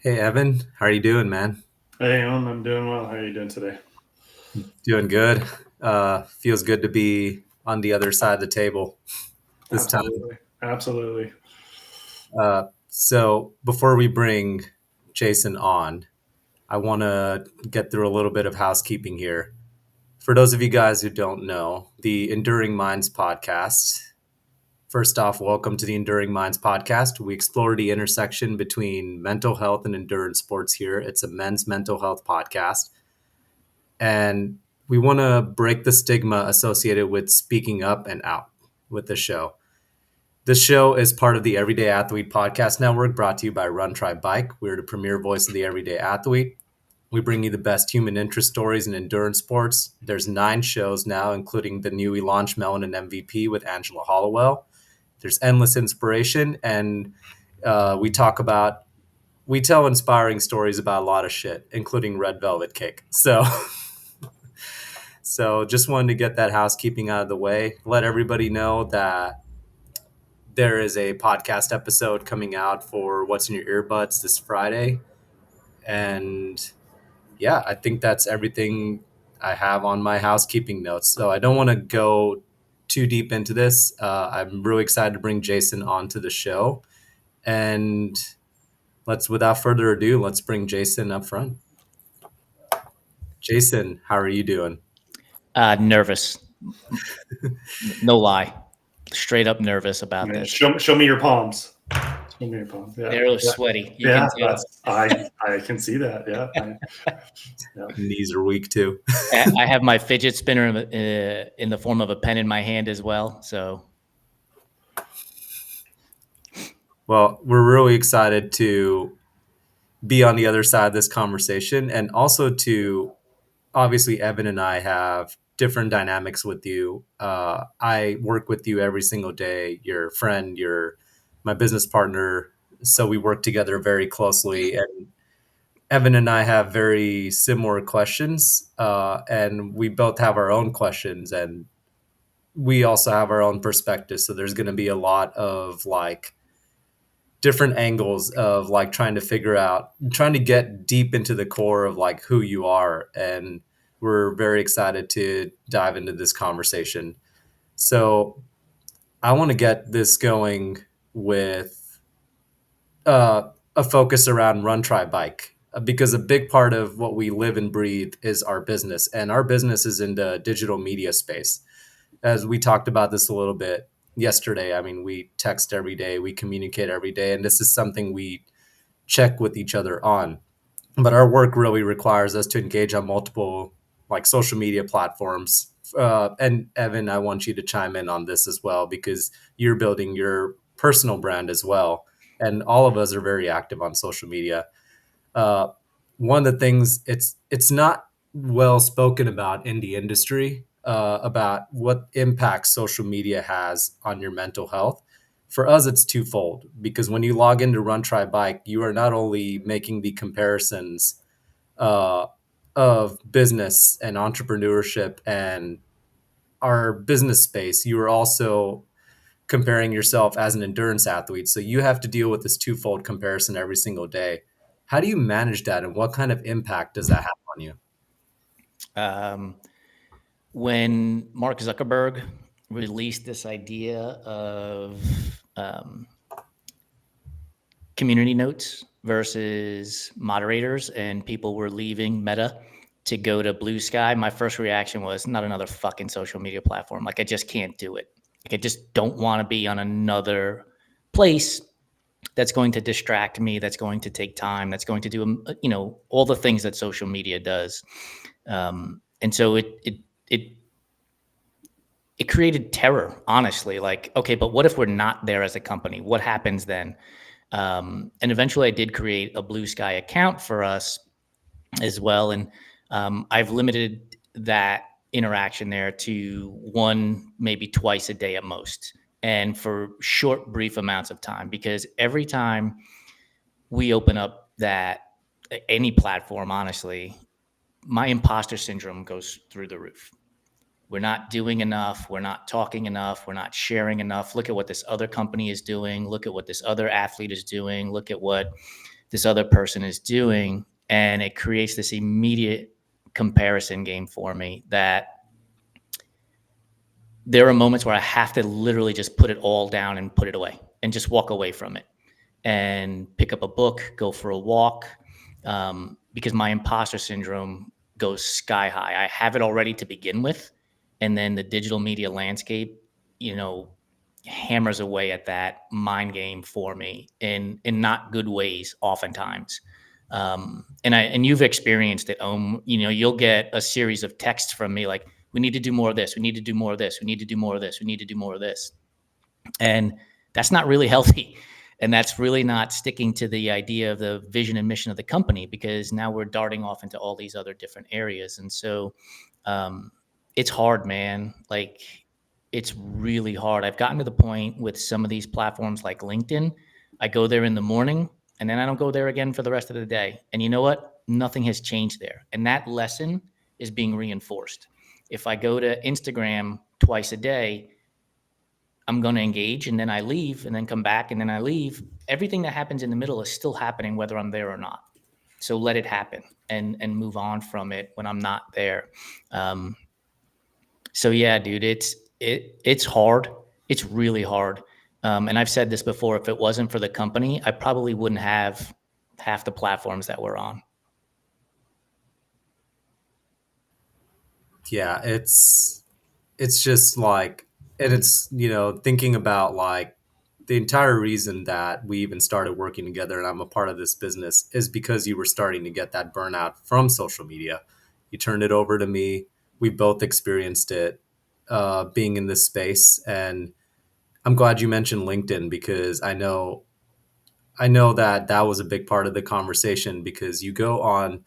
Hey Evan, how are you doing, man? Hey, I'm doing well. How are you doing today? Doing good. Feels good to be on the other side of the table this time. Absolutely. Absolutely. So before we bring Jason on, I want to get through a little bit of housekeeping here. For those of you guys who don't know, the Enduring Minds podcast. First off, welcome to the Enduring Minds podcast. We explore the intersection between mental health and endurance sports here. It's a men's mental health podcast. And we want to break the stigma associated with speaking up and out with the show. This show is part of the Everyday Athlete Podcast Network, brought to you by Run Try Bike. We're the premier voice of the everyday athlete. We bring you the best human interest stories in endurance sports. There's 9 shows now, including the newly launched Melon and MVP with Angela Hollowell. There's endless inspiration, and we tell inspiring stories about a lot of shit, including red velvet cake. So just wanted to get that housekeeping out of the way. Let everybody know that there is a podcast episode coming out for What's in Your Earbuds this Friday. And yeah, I think that's everything I have on my housekeeping notes. So I don't want to go too deep into this. I'm really excited to bring Jason onto the show. And without further ado, let's bring Jason up front. Jason, how are you doing? Nervous. No lie. Straight up nervous about Man, this. show me your palms. Show me your palms. Yeah. They're Yeah. sweaty. You Yeah, can tell. I can see that. Yeah. Yeah. Knees are weak too. I have my fidget spinner in the form of a pen in my hand as well. So Well, we're really excited to be on the other side of this conversation, and also to obviously Evan and I have different dynamics with you. I work with you every single day. You're a friend, you're my business partner. So we work together very closely. And Evan and I have very similar questions, and we both have our own questions, and we also have our own perspectives. So there's going to be a lot of like different angles of like trying to get deep into the core of like who you are. And we're very excited to dive into this conversation. So I want to get this going with a focus around Run Try Bike, because a big part of what we live and breathe is our business, and our business is in the digital media space. As we talked about this a little bit yesterday, I mean, we text every day, we communicate every day, and this is something we check with each other on. But our work really requires us to engage on multiple like social media platforms. And Evan, I want you to chime in on this as well, because you're building your personal brand as well. And all of us are very active on social media. Uh, One of the things it's not well spoken about in the industry, about what impact social media has on your mental health. For us, it's twofold, because when you log into Run Try Bike, you are not only making the comparisons uh, of business and entrepreneurship and our business space, you are also comparing yourself as an endurance athlete. So you have to deal with this twofold comparison every single day. How do you manage that, and what kind of impact does that have on you? um, when Mark Zuckerberg released this idea of um, community notes versus moderators, and people were leaving Meta to go to Blue Sky, my first reaction was not another fucking social media platform. Like, I just can't do it. Like, I just don't want to be on another place that's going to distract me, that's going to take time, that's going to do, all the things that social media does. And so it created terror, honestly. Like, okay, but what if we're not there as a company? What happens then? And eventually I did create a Blue Sky account for us as well. And I've limited that interaction there to one, maybe twice a day at most, and for short, brief amounts of time, because every time we open up that any platform, honestly, my imposter syndrome goes through the roof. We're not doing enough. We're not talking enough. We're not sharing enough. Look at what this other company is doing. Look at what this other athlete is doing. Look at what this other person is doing. And it creates this immediate comparison game for me that there are moments where I have to literally just put it all down and put it away and just walk away from it and pick up a book, go for a walk, because my imposter syndrome goes sky high. I have it already to begin with. And then the digital media landscape, hammers away at that mind game for me in not good ways oftentimes. And you've experienced it. You'll get a series of texts from me like, we need to do more of this. We need to do more of this. We need to do more of this. We need to do more of this. And that's not really healthy. And that's really not sticking to the idea of the vision and mission of the company, because now we're darting off into all these other different areas. And so it's hard, man. Like, it's really hard. I've gotten to the point with some of these platforms like LinkedIn. I go there in the morning and then I don't go there again for the rest of the day. And you know what? Nothing has changed there. And that lesson is being reinforced. If I go to Instagram twice a day, I'm going to engage and then I leave and then come back and then I leave. Everything that happens in the middle is still happening whether I'm there or not. So let it happen and move on from it when I'm not there. So yeah, dude, it's hard. It's really hard. And I've said this before, if it wasn't for the company, I probably wouldn't have half the platforms that we're on. Yeah, it's just like, and it's, thinking about like the entire reason that we even started working together and I'm a part of this business is because you were starting to get that burnout from social media. You turned it over to me. We both experienced it, being in this space. And I'm glad you mentioned LinkedIn, because I know that that was a big part of the conversation, because you go on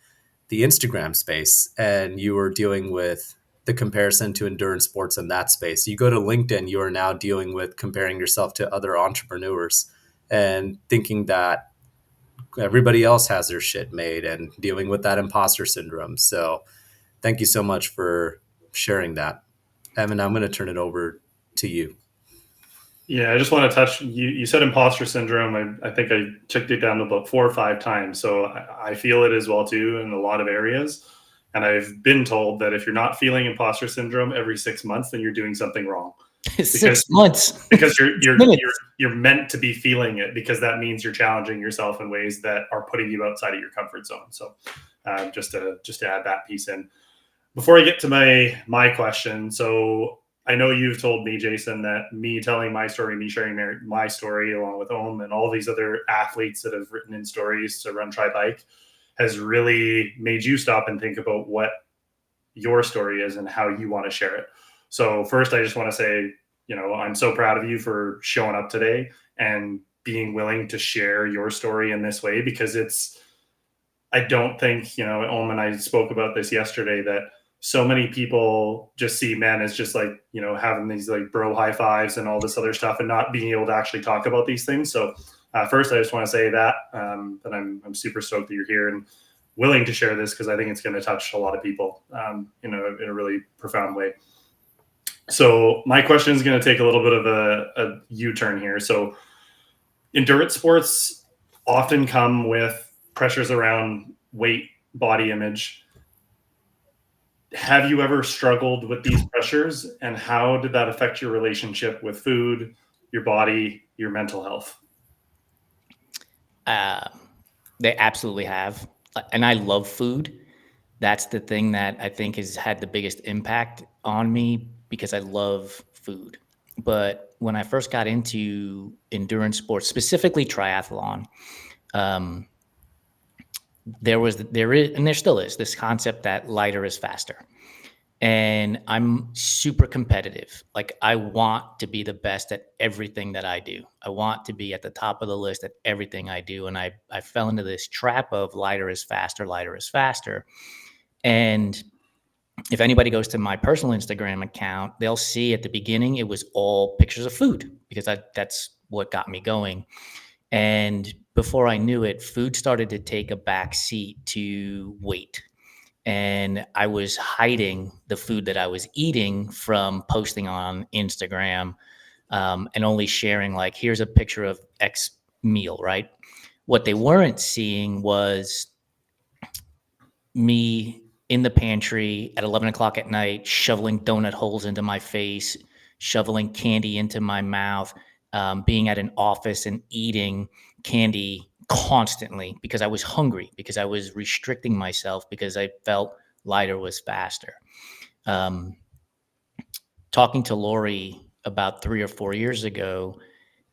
the Instagram space and you were dealing with the comparison to endurance sports in that space. You go to LinkedIn, you are now dealing with comparing yourself to other entrepreneurs and thinking that everybody else has their shit made and dealing with that imposter syndrome. So thank you so much for sharing that. Evan, I'm going to turn it over to you. Yeah, I just want to touch. You said imposter syndrome. I think I checked it down about 4 or 5 times. So I feel it as well too in a lot of areas. And I've been told that if you're not feeling imposter syndrome every 6 months, then you're doing something wrong. 6 months. Because you're meant to be feeling it, because that means you're challenging yourself in ways that are putting you outside of your comfort zone. So just to add that piece in. Before I get to my question, so I know you've told me, Jason, that me telling my story, me sharing my story along with Ohm and all these other athletes that have written in stories to Run, Try, Bike has really made you stop and think about what your story is and how you want to share it. So first, I just want to say, I'm so proud of you for showing up today and being willing to share your story in this way, because I don't think, Ohm and I spoke about this yesterday, that so many people just see men as just like, having these like bro high fives and all this other stuff and not being able to actually talk about these things. So first, I just want to say that I'm super stoked that you're here and willing to share this, because I think it's going to touch a lot of people in a really profound way. So my question is going to take a little bit of a U-turn here. So endurance sports often come with pressures around weight, body image. Have you ever struggled with these pressures, and how did that affect your relationship with food, your body, your mental health? They absolutely have. And I love food. That's the thing that I think has had the biggest impact on me, because I love food. But when I first got into endurance sports, specifically triathlon, there is, and there still is, this concept that lighter is faster. And I'm super competitive. Like, I want to be the best at everything that I do. I want to be at the top of the list at everything I do. And I fell into this trap of lighter is faster, lighter is faster. And if anybody goes to my personal Instagram account, they'll see at the beginning it was all pictures of food, because that's what got me going. And before I knew it, food started to take a back seat to weight. And I was hiding the food that I was eating from posting on Instagram, and only sharing like, here's a picture of X meal, right? What they weren't seeing was me in the pantry at 11 o'clock at night, shoveling donut holes into my face, shoveling candy into my mouth, being at an office and eating candy constantly because I was hungry, because I was restricting myself, because I felt lighter was faster. Um, Talking to Lori about 3 or 4 years ago,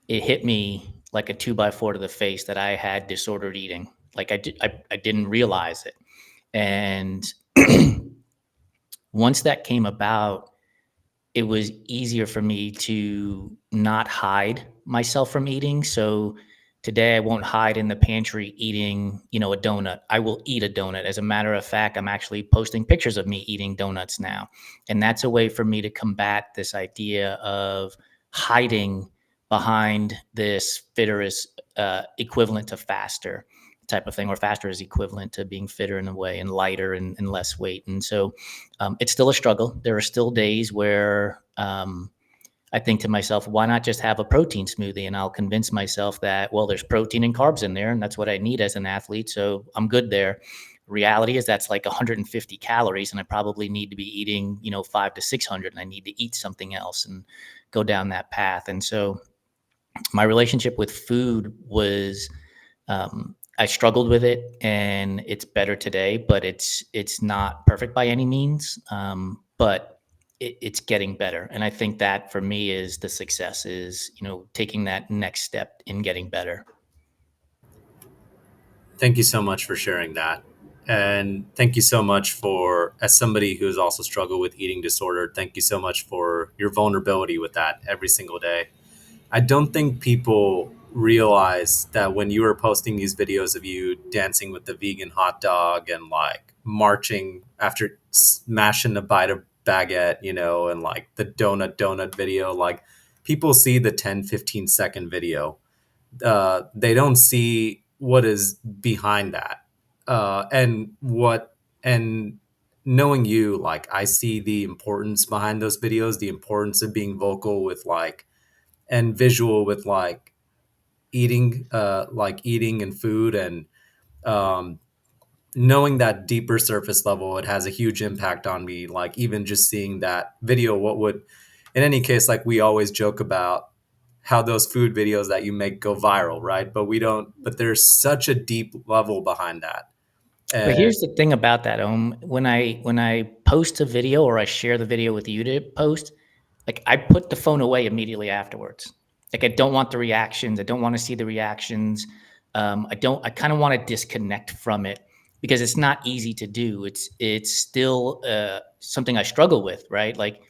it hit me like a 2x4 to the face that I had disordered eating. Like I didn't realize it. And once that came about, it was easier for me to not hide myself from eating. So today I won't hide in the pantry eating, a donut. I will eat a donut. As a matter of fact, I'm actually posting pictures of me eating donuts now. And that's a way for me to combat this idea of hiding behind this fitter is equivalent to faster type of thing, or faster is equivalent to being fitter in a way and lighter and less weight. And so it's still a struggle. There are still days where I think to myself, why not just have a protein smoothie? And I'll convince myself that, well, there's protein and carbs in there, and that's what I need as an athlete. So I'm good there. Reality is that's like 150 calories, and I probably need to be eating, 5 to 600, and I need to eat something else and go down that path. And so my relationship with food was I struggled with it, and it's better today, but it's not perfect by any means. But it's getting better, and I think that for me is the success is taking that next step in getting better. Thank you so much for sharing that. And thank you so much for, as somebody who's also struggled with eating disorder, thank you so much for your vulnerability with that every single day. I don't think people realize that when you were posting these videos of you dancing with the vegan hot dog and like marching after smashing a bite of baguette, and like the donut video, like people see the 10-15 second video. They don't see what is behind that. And knowing you, like I see the importance behind those videos, the importance of being vocal with like and visual with like eating and food, and um, knowing that deeper surface level, it has a huge impact on me. Like even just seeing that video, what would, in any case, like we always joke about how those food videos that you make go viral, right? But we don't. But there's such a deep level behind that, But and here's the thing about that, when I post a video or I share the video with you to post, like I put the phone away immediately afterwards. Like I don't want the reactions. I don't want to see the reactions. I kind of want to disconnect from it because it's not easy to do. It's still something I struggle with, right? Like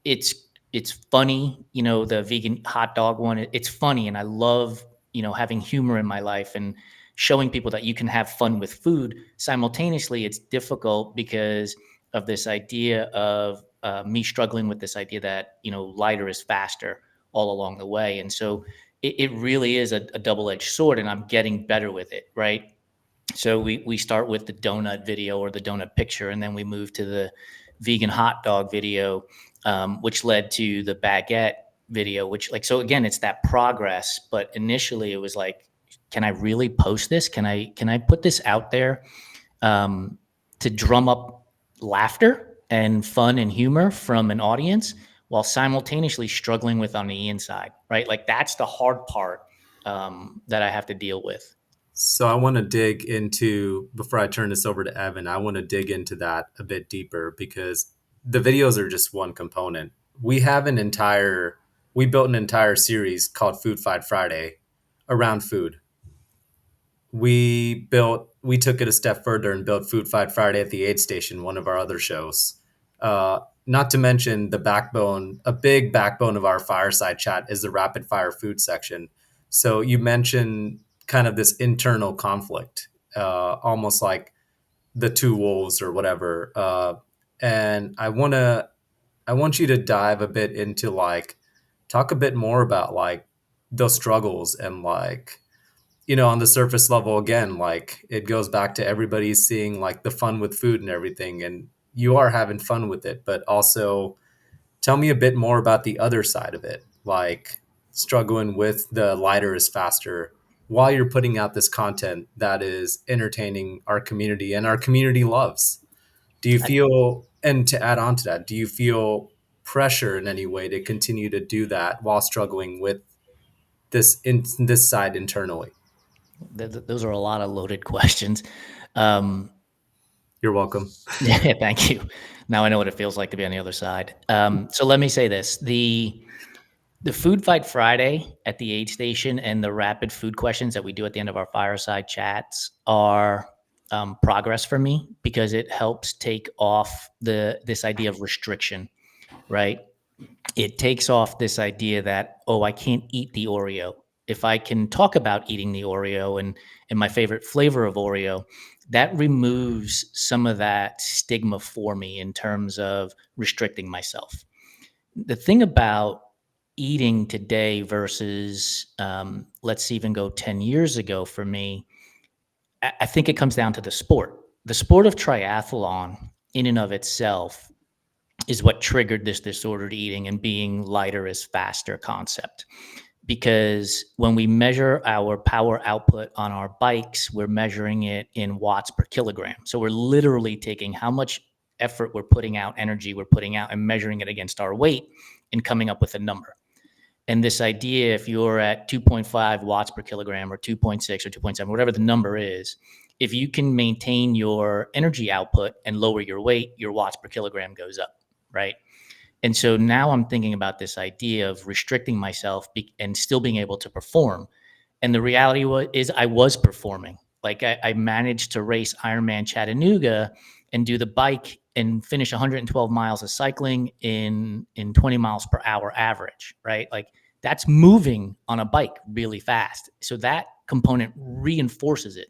it's it's funny, the vegan hot dog one. It's funny, and I love having humor in my life and showing people that you can have fun with food. Simultaneously, it's difficult because of this idea of me struggling with this idea that lighter is faster all along the way, and so it really is a double-edged sword, and I'm getting better with it, right? So we start with the donut video or the donut picture, and then we move to the vegan hot dog video, which led to the baguette video. Which like so again, it's that progress. But initially, it was like, can I really post this? Can I put this out there to drum up laughter and fun and humor from an audience while simultaneously struggling with on the inside, right? Like that's the hard part that I have to deal with. so I want to dig into, before I turn this over to Evan, I want to dig into that a bit deeper because the videos are just one component. We have we built an entire series called Food Fight Friday around food. We took it a step further and built Food Fight Friday at the aid station, one of our other shows. Not to mention a big backbone of our fireside chat is the rapid fire food section. So you mentioned kind of this internal conflict, almost like the two wolves or whatever. And I want you to dive a bit into like talk a bit more about like those struggles and like on the surface level, again, like it goes back to everybody seeing like the fun with food and everything, and you are having fun with it, but also tell me a bit more about the other side of it, like struggling with the lighter is faster. while you're putting out this content that is entertaining our community and our community loves? Do you feel, and to add on to that, do you feel pressure in any way to continue to do that while struggling with this side internally? Those are a lot of loaded questions. Um, You're welcome. yeah, thank you. Now I know what it feels like to be on the other side. So let me say this: the Food Fight Friday at the aid station and the rapid food questions that we do at the end of our fireside chats are progress for me, because it helps take off this idea of restriction, right? It takes off this idea that, oh, I can't eat the Oreo. If I can talk about eating the Oreo and my favorite flavor of Oreo, that removes some of that stigma for me in terms of restricting myself. The thing about eating today versus let's even go 10 years ago for me, I think it comes down to the sport. The sport of triathlon in and of itself is what triggered this disordered eating and being lighter is faster concept. Because when we measure our power output on our bikes, we're measuring it in watts per kilogram. So we're literally taking how much effort we're putting out, energy we're putting out, and measuring it against our weight and coming up with a number. And this idea, if you're at 2.5 watts per kilogram or 2.6 or 2.7, whatever the number is, if you can maintain your energy output and lower your weight, your watts per kilogram goes up, right? And so now I'm thinking about this idea of restricting myself and still being able to perform. And the reality is I was performing. Like I managed to race Ironman Chattanooga and do the bike and finish 112 miles of cycling in 20 miles per hour average, right? Like that's moving on a bike really fast. So that component reinforces it.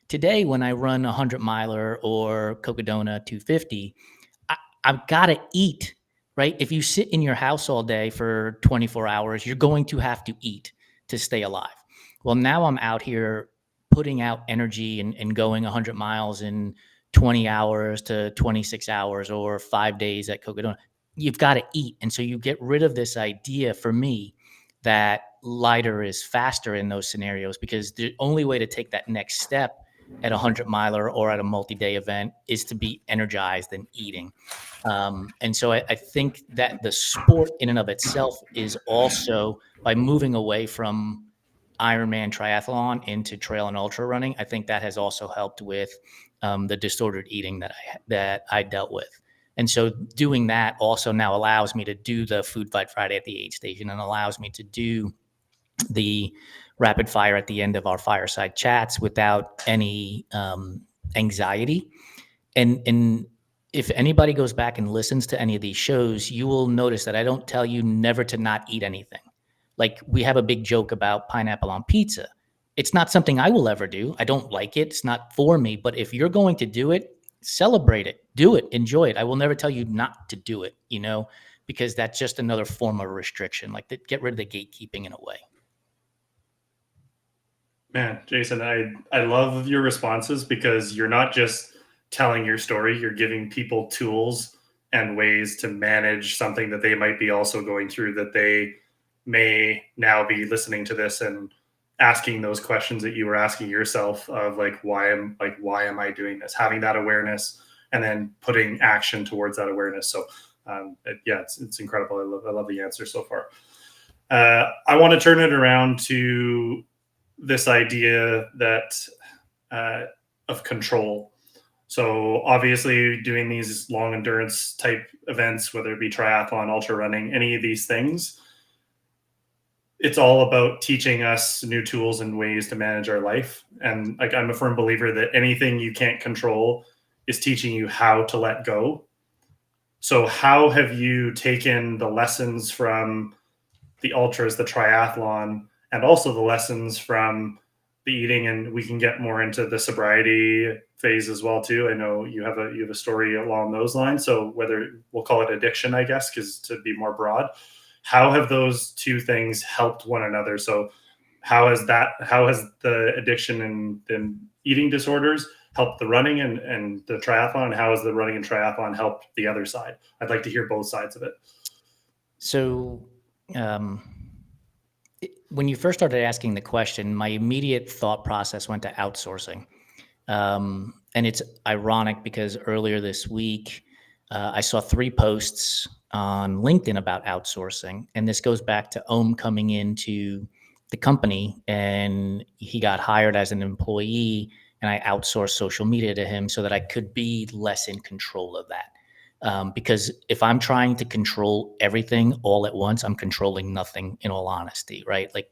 Today, when I run a 100-miler or Cocodona 250, I've got to eat, right? If you sit in your house all day for 24 hours, you're going to have to eat to stay alive. Well, now I'm out here putting out energy and going 100 miles in 20 hours to 26 hours or 5 days at Cocodona. You've got to eat. And so you get rid of this idea for me that lighter is faster in those scenarios, because the only way to take that next step at a 100-miler or at a multi-day event is to be energized and eating. And so I think that the sport in and of itself is also, by moving away from Ironman triathlon into trail and ultra running, I think that has also helped with the disordered eating that I dealt with. And so doing that also now allows me to do the Food Fight Friday at the aid station and allows me to do the rapid fire at the end of our fireside chats without any anxiety. And if anybody goes back and listens to any of these shows, you will notice that I don't tell you never to not eat anything. Like we have a big joke about pineapple on pizza. It's not something I will ever do. I don't like it. It's not for me. But if you're going to do it, celebrate it, do it, enjoy it. I will never tell you not to do it, because that's just another form of restriction. Like get rid of the gatekeeping in a way. Man, Jason, I love your responses, because you're not just telling your story, you're giving people tools and ways to manage something that they might be also going through, that they may now be listening to this and asking those questions that you were asking yourself of why am I doing this? Having that awareness and then putting action towards that awareness. So it's incredible. I love the answer so far. I want to turn it around to this idea that of control. So obviously doing these long endurance type events, whether it be triathlon, ultra running, any of these things, it's all about teaching us new tools and ways to manage our life. And I'm a firm believer that anything you can't control is teaching you how to let go. So how have you taken the lessons from the ultras, the triathlon, and also the lessons from the eating, and we can get more into the sobriety phase as well too. I know you have a story along those lines. So whether we'll call it addiction, I guess, because to be more broad, how have those two things helped one another? So how has the addiction and eating disorders helped the running and the triathlon, and how has the running and triathlon helped the other side? I'd like to hear both sides of it. So when you first started asking the question, my immediate thought process went to outsourcing. And it's ironic because earlier this week, I saw 3 posts on LinkedIn about outsourcing. And this goes back to Ohm coming into the company, and he got hired as an employee, and I outsourced social media to him so that I could be less in control of that. Because if I'm trying to control everything all at once, I'm controlling nothing, in all honesty, right? Like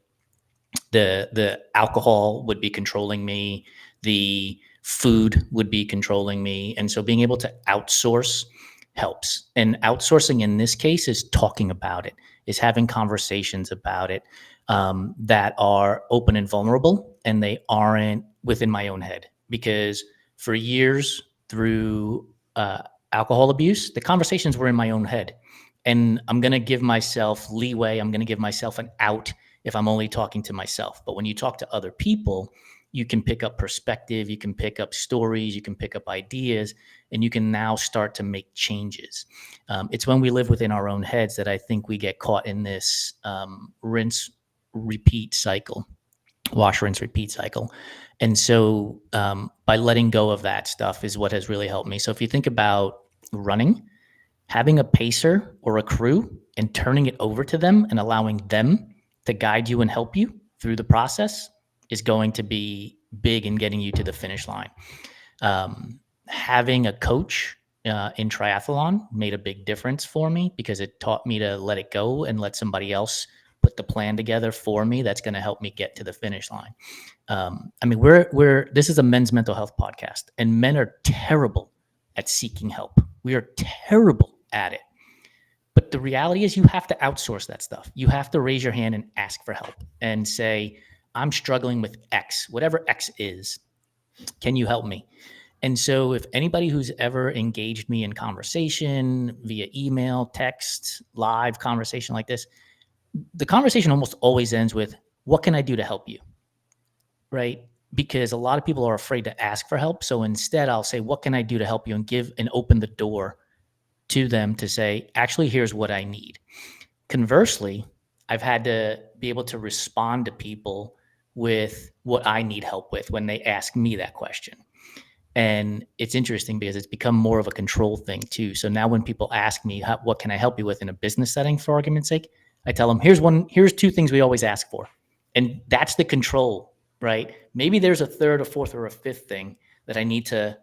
the alcohol would be controlling me, the food would be controlling me, and so being able to outsource helps. And outsourcing in this case is talking about it, is having conversations about it, that are open and vulnerable, and they aren't within my own head. Because for years, through alcohol abuse, the conversations were in my own head, and I'm going to give myself leeway, I'm going to give myself an out if I'm only talking to myself. But when you talk to other people, you can pick up perspective, you can pick up stories, you can pick up ideas, and you can now start to make changes. It's when we live within our own heads that I think we get caught in this rinse, repeat cycle, wash, rinse, repeat cycle. And so by letting go of that stuff is what has really helped me. So if you think about running, having a pacer or a crew and turning it over to them and allowing them to guide you and help you through the process is going to be big in getting you to the finish line. Having a coach in triathlon made a big difference for me because it taught me to let it go and let somebody else put the plan together for me that's going to help me get to the finish line. I mean, this is a men's mental health podcast, and men are terrible at seeking help. We are terrible at it. But the reality is you have to outsource that stuff. You have to raise your hand and ask for help and say, I'm struggling with X, whatever X is. Can you help me? And so if anybody who's ever engaged me in conversation via email, text, live conversation like this, the conversation almost always ends with, what can I do to help you? Right? Because a lot of people are afraid to ask for help. So instead I'll say, what can I do to help you, and give and open the door to them to say, actually, here's what I need. Conversely, I've had to be able to respond to people with what I need help with when they ask me that question. And it's interesting because it's become more of a control thing too. So now when people ask me, what can I help you with in a business setting, for argument's sake, I tell them, here's 2 things we always ask for. And that's the control, right? Maybe there's a third, a fourth, or a fifth thing that I need to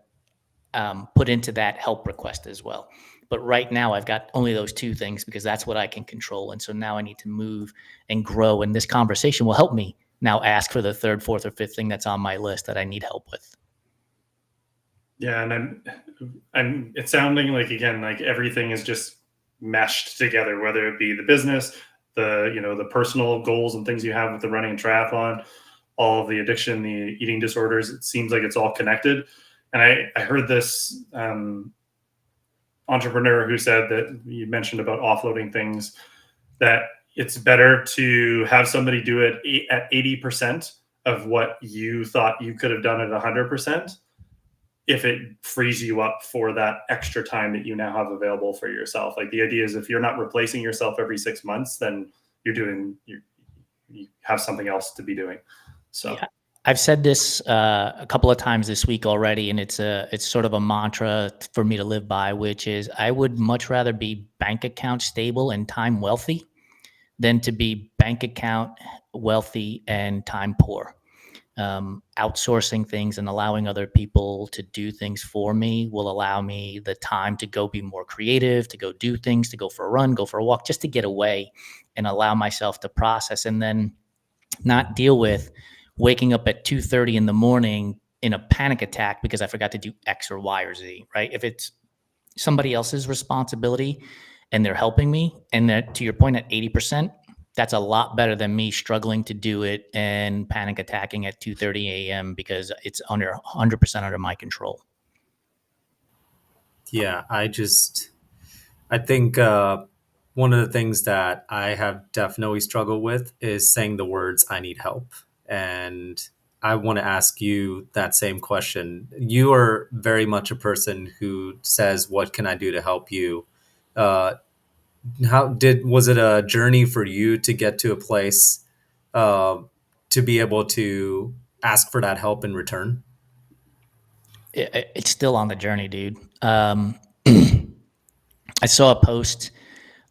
put into that help request as well. But right now I've got only those 2 things because that's what I can control. And so now I need to move and grow. And this conversation will help me now ask for the third, fourth, or fifth thing that's on my list that I need help with. Yeah, and it's sounding like, again, like everything is just meshed together, whether it be the business, the personal goals and things you have with the running and triathlon, all of the addiction, the eating disorders. It seems like it's all connected. And I heard this entrepreneur who said that, you mentioned about offloading things, that it's better to have somebody do it at 80% of what you thought you could have done at 100%, if it frees you up for that extra time that you now have available for yourself. Like, the idea is, if you're not replacing yourself every 6 months, then you have something else to be doing. So yeah. I've said this a couple of times this week already, and it's sort of a mantra for me to live by, which is I would much rather be bank account stable and time wealthy than to be bank account wealthy and time poor. Outsourcing things and allowing other people to do things for me will allow me the time to go be more creative, to go do things, to go for a run, go for a walk, just to get away and allow myself to process, and then not deal with waking up at 2:30 in the morning in a panic attack because I forgot to do X or Y or Z, right? If it's somebody else's responsibility and they're helping me, and that, to your point, at 80%, that's a lot better than me struggling to do it and panic attacking at 2:30 a.m. because it's under 100% under my control. Yeah, I think one of the things that I have definitely struggled with is saying the words, I need help. And I want to ask you that same question. You are very much a person who says, what can I do to help you? Was it a journey for you to get to a place uh, to be able to ask for that help in return? It's still on the journey, dude. I saw a post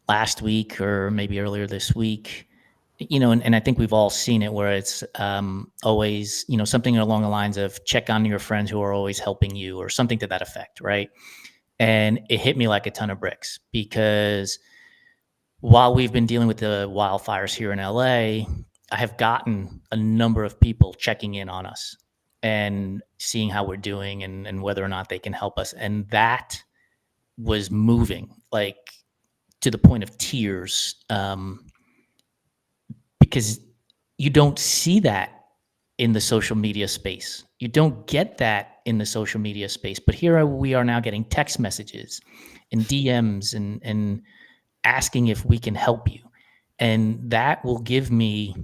last week or maybe earlier this week, and I think we've all seen it where it's always, something along the lines of check on your friends who are always helping you or something to that effect, right? And it hit me like a ton of bricks because while we've been dealing with the wildfires here in LA, I have gotten a number of people checking in on us and seeing how we're doing and whether or not they can help us. And that was moving, like to the point of tears, because you don't see that in the social media space. You don't get that in the social media space. But here we are now getting text messages and DMs and asking if we can help you. And that will give me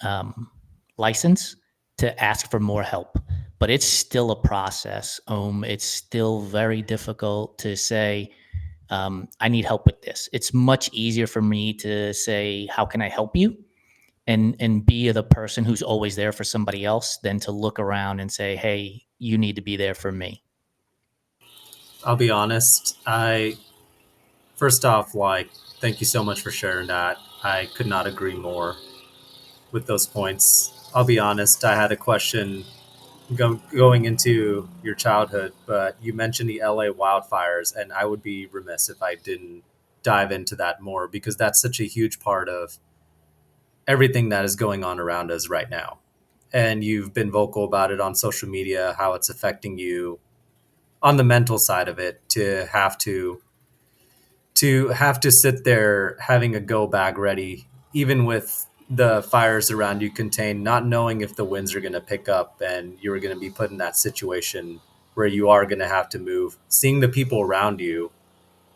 um, license to ask for more help. But it's still a process. It's still very difficult to say, I need help with this. It's much easier for me to say, how can I help you? And be the person who's always there for somebody else than to look around and say, hey, you need to be there for me. I'll be honest. First off, like, thank you so much for sharing that. I could not agree more with those points. I'll be honest. I had a question going into your childhood, but you mentioned the LA wildfires, and I would be remiss if I didn't dive into that more because that's such a huge part of everything that is going on around us right now. And you've been vocal about it on social media, how it's affecting you on the mental side of it to have to sit there having a go bag ready, even with the fires around you contained, not knowing if the winds are going to pick up and you're going to be put in that situation where you are going to have to move, seeing the people around you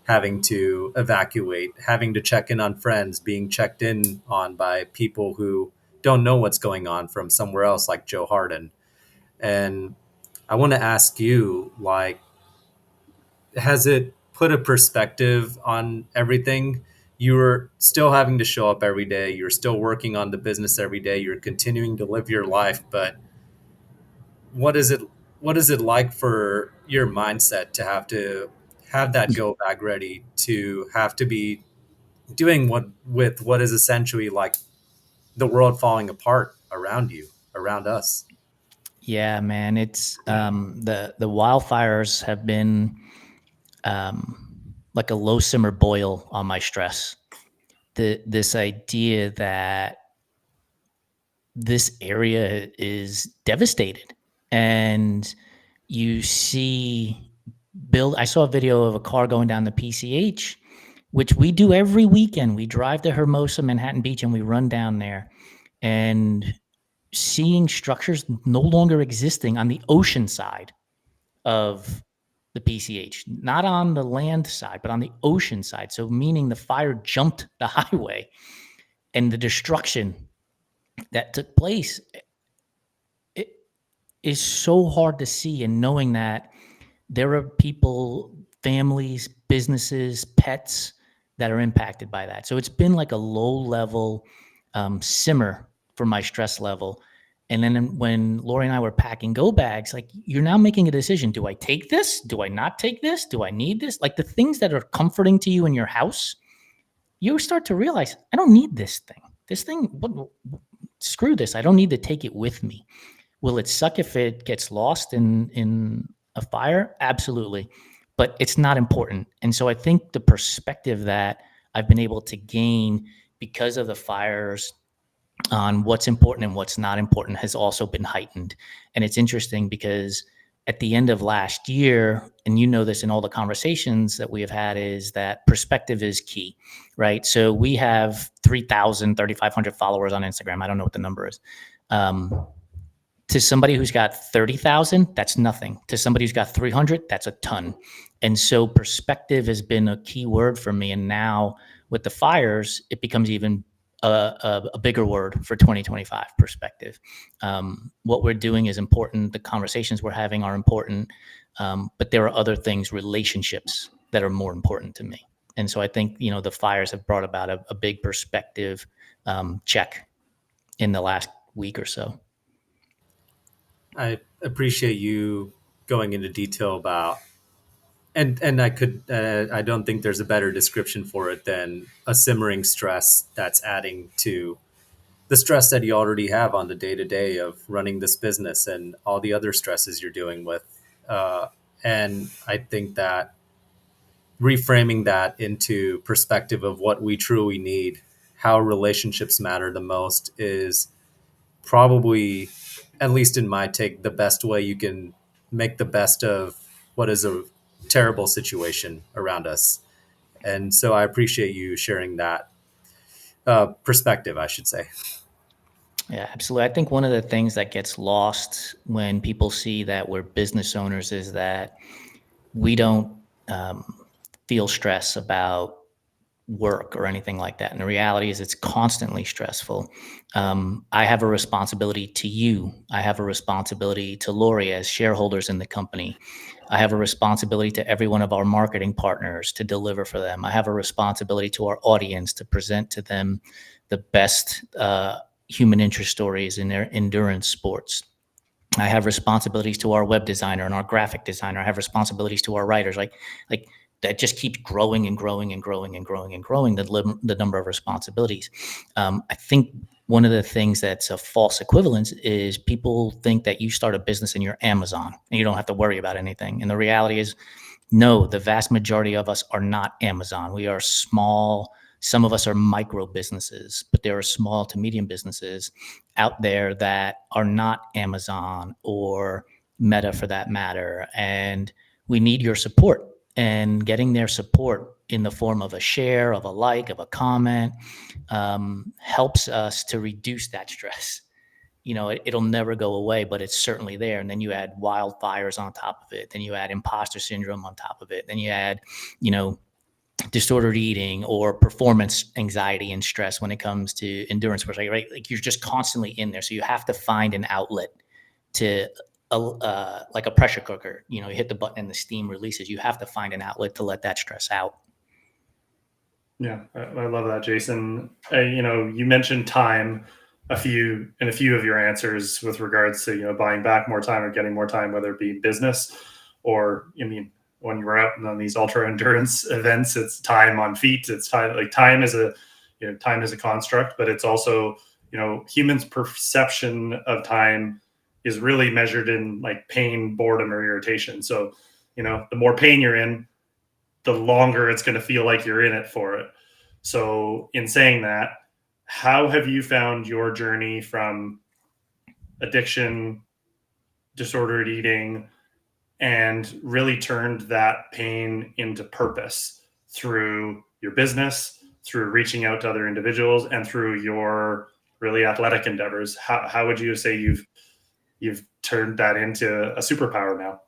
having to evacuate, having to check in on friends, being checked in on by people who don't know what's going on from somewhere else, like Joe Harden. And I want to ask you, like, has it put a perspective on everything? You're still having to show up every day. You're still working on the business every day. You're continuing to live your life. But what is it? What is it like for your mindset to have that go bag ready, to have to be doing what is essentially like the world falling apart around you, around us? Yeah, man. It's the wildfires have been like a low simmer boil on my stress. This idea that this area is devastated, and you see build. I saw a video of a car going down the PCH, which we do every weekend. We drive to Hermosa, Manhattan Beach, and we run down there, and seeing structures no longer existing on the ocean side of the PCH, not on the land side, but on the ocean side. So, meaning the fire jumped the highway and the destruction that took place, it is so hard to see. And knowing that there are people, families, businesses, pets that are impacted by that. So, it's been like a low level simmer for my stress level. And then when Lori and I were packing go bags, like you're now making a decision. Do I take this? Do I not take this? Do I need this? Like the things that are comforting to you in your house, you start to realize, I don't need this thing. This thing, screw this. I don't need to take it with me. Will it suck if it gets lost in a fire? Absolutely. But it's not important. And so I think the perspective that I've been able to gain because of the fires on what's important and what's not important has also been heightened. And it's interesting because at the end of last year, and you know this in all the conversations that we have had, is that perspective is key, right? So we have 3,000, 3,500 followers on Instagram. I don't know what the number is. To somebody who's got 30,000, that's nothing. To somebody who's got 300, that's a ton. And so perspective has been a key word for me. And now with the fires, it becomes even a bigger word for 2025 perspective. What we're doing is important. The conversations we're having are important. But there are other things, relationships, that are more important to me. And so I think, the fires have brought about a big perspective check. in the last week or so. I appreciate you going into detail about, and I don't think there's a better description for it than a simmering stress that's adding to the stress that you already have on the day to day of running this business and all the other stresses you're dealing with. And I think that reframing that into perspective of what we truly need, how relationships matter the most, is probably, at least in my take, the best way you can make the best of what is a terrible situation around us. And so I appreciate you sharing that perspective, I should say. Yeah, absolutely. I think one of the things that gets lost when people see that we're business owners is that we don't um, feel stress about work or anything like that. And the reality is it's constantly stressful. I have a responsibility to you. I have a responsibility to Lori as shareholders in the company. I have a responsibility to every one of our marketing partners to deliver for them. I have a responsibility to our audience to present to them the best human interest stories in their endurance sports. I have responsibilities to our web designer and our graphic designer. I have responsibilities to our writers. Like that just keeps growing and growing and growing and growing and growing the number of responsibilities. I think one of the things that's a false equivalence is people think that you start a business and you're Amazon and you don't have to worry about anything. And the reality is, no, the vast majority of us are not Amazon. We are small. Some of us are micro businesses, but there are small to medium businesses out there that are not Amazon or Meta for that matter. And we need your support. And getting their support in the form of a share, of a like, of a comment, helps us to reduce that stress. It'll never go away, but it's certainly there. And then you add wildfires on top of it. Then you add imposter syndrome on top of it. Then you add, disordered eating or performance anxiety and stress when it comes to endurance sports, right? Like you're just constantly in there. So you have to find an outlet to, like a pressure cooker. You hit the button and the steam releases. You have to find an outlet to let that stress out. Yeah, I love that, Jason. You mentioned time a few of your answers with regards to buying back more time or getting more time, whether it be business or when you're out on these ultra endurance events, it's time on feet. It's time, like time is a time is a construct, but it's also humans' perception of time is really measured in like pain, boredom, or irritation. So the more pain you're in, the longer it's going to feel like you're in it for it. So in saying that, how have you found your journey from addiction, disordered eating, and really turned that pain into purpose through your business, through reaching out to other individuals, and through your really athletic endeavors? How would you say you've turned that into a superpower now?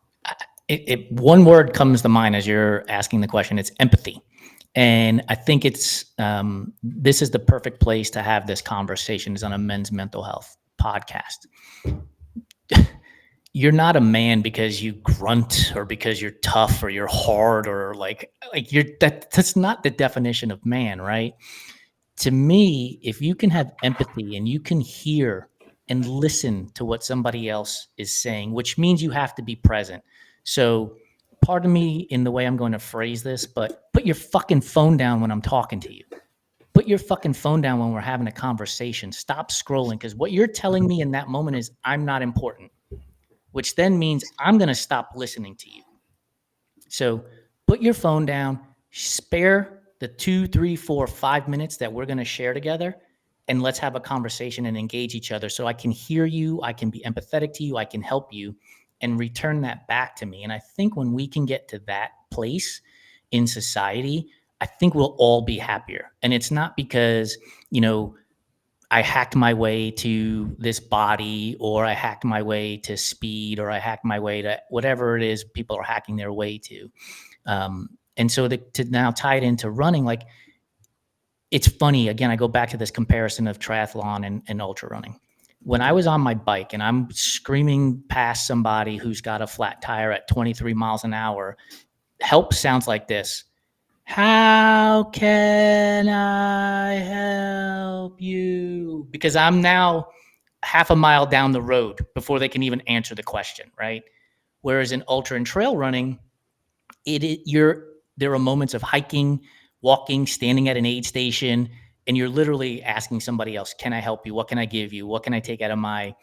One word comes to mind as you're asking the question. It's empathy. And I think this is the perfect place to have this conversation, is on a men's mental health podcast. You're not a man because you grunt or because you're tough or you're hard or like that's not the definition of man, right? To me, if you can have empathy and you can hear and listen to what somebody else is saying, which means you have to be present. So pardon me in the way I'm going to phrase this, but put your fucking phone down when I'm talking to you. Put your fucking phone down when we're having a conversation. Stop scrolling, because what you're telling me in that moment is I'm not important, which then means I'm going to stop listening to you. So put your phone down, spare the 2, 3, 4, 5 minutes that we're going to share together, and let's have a conversation and engage each other so I can hear you, I can be empathetic to you, I can help you, and return that back to me. And I think when we can get to that place in society, I think we'll all be happier. And it's not because, I hacked my way to this body, or I hacked my way to speed, or I hacked my way to whatever it is people are hacking their way to. And so to now tie it into running, like, it's funny. Again, I go back to this comparison of triathlon and ultra running. When I was on my bike and I'm screaming past somebody who's got a flat tire at 23 miles an hour, help sounds like this. How can I help you? Because I'm now half a mile down the road before they can even answer the question, right? Whereas in ultra and trail running, there are moments of hiking, walking, standing at an aid station, and you're literally asking somebody else, "Can I help you? What can I give you? What can I take out of my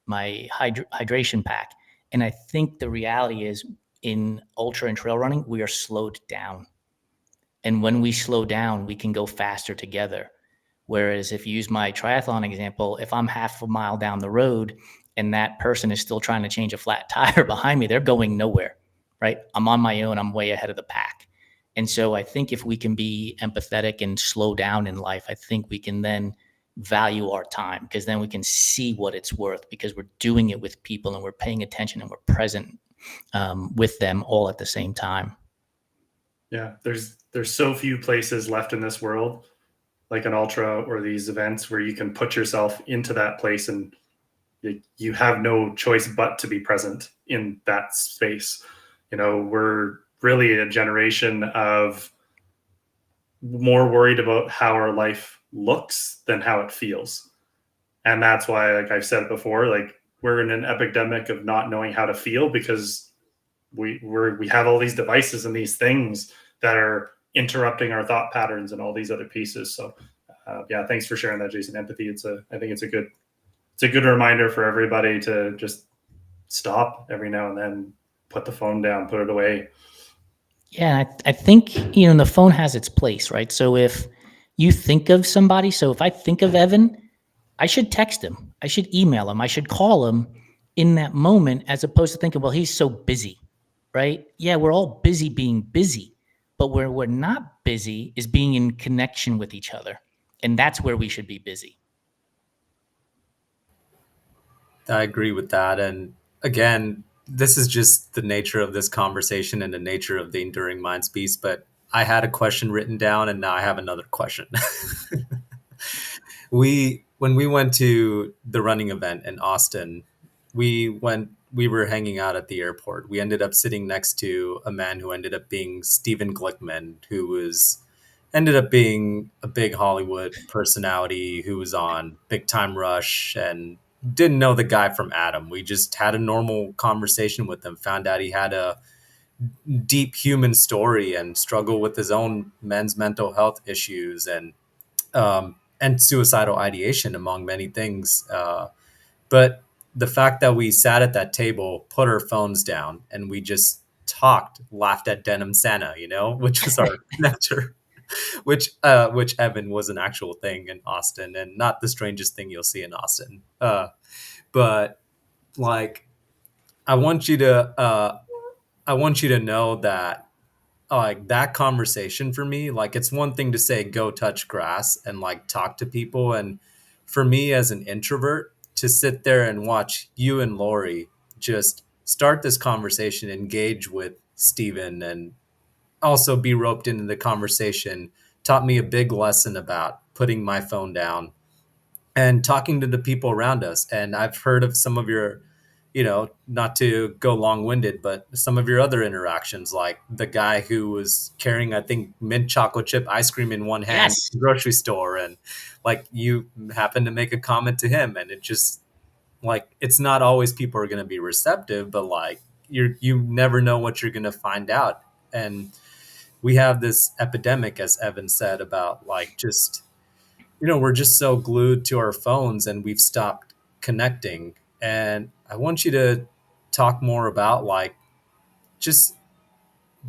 hydration pack?" And I think the reality is, in ultra and trail running, we are slowed down, and when we slow down, we can go faster together. Whereas if you use my triathlon example, if I'm half a mile down the road and that person is still trying to change a flat tire behind me, they're going nowhere, right? I'm on my own. I'm way ahead of the pack. And so I think if we can be empathetic and slow down in life, I think we can then value our time, because then we can see what it's worth, because we're doing it with people and we're paying attention and we're present with them all at the same time. Yeah, there's so few places left in this world like an ultra or these events where you can put yourself into that place, and you have no choice but to be present in that space. We're really a generation of more worried about how our life looks than how it feels. And that's why, like I've said before, like we're in an epidemic of not knowing how to feel, because we have all these devices and these things that are interrupting our thought patterns and all these other pieces. So yeah, thanks for sharing that, Jason. Empathy. I think it's a good reminder for everybody to just stop every now and then, put the phone down, put it away. Yeah, I think, the phone has its place, right? So if you think of somebody, so if I think of Evan, I should text him, I should email him, I should call him in that moment, as opposed to thinking, well, he's so busy, right? Yeah, we're all busy being busy, but where we're not busy is being in connection with each other. And that's where we should be busy. I agree with that. And again, this is just the nature of this conversation and the nature of the Enduring Minds piece. But I had a question written down, and now I have another question. When we went to the running event in Austin, we were hanging out at the airport. We ended up sitting next to a man who ended up being Steven Glickman, who was ended up being a big Hollywood personality who was on Big Time Rush, and didn't know the guy from Adam. We just had a normal conversation with him, found out he had a deep human story and struggle with his own men's mental health issues, and suicidal ideation, among many things. But the fact that we sat at that table, put our phones down, and we just talked, laughed at Denim Santa, which was our connector, which Evan was an actual thing in Austin, and not the strangest thing you'll see in Austin. But like, I want you to know that like that conversation for me, like it's one thing to say go touch grass and like talk to people, and for me as an introvert to sit there and watch you and Lori just start this conversation, engage with Steven, and also be roped into the conversation, taught me a big lesson about putting my phone down and talking to the people around us. And I've heard of some of your, not to go long winded, but some of your other interactions, like the guy who was carrying, I think, mint chocolate chip ice cream in one hand Yes. at the grocery store. And like you happened to make a comment to him, and it just like, it's not always people are going to be receptive, but like you never know what you're going to find out. And we have this epidemic, as Evan said, about like just we're just so glued to our phones and we've stopped connecting. And I want you to talk more about like just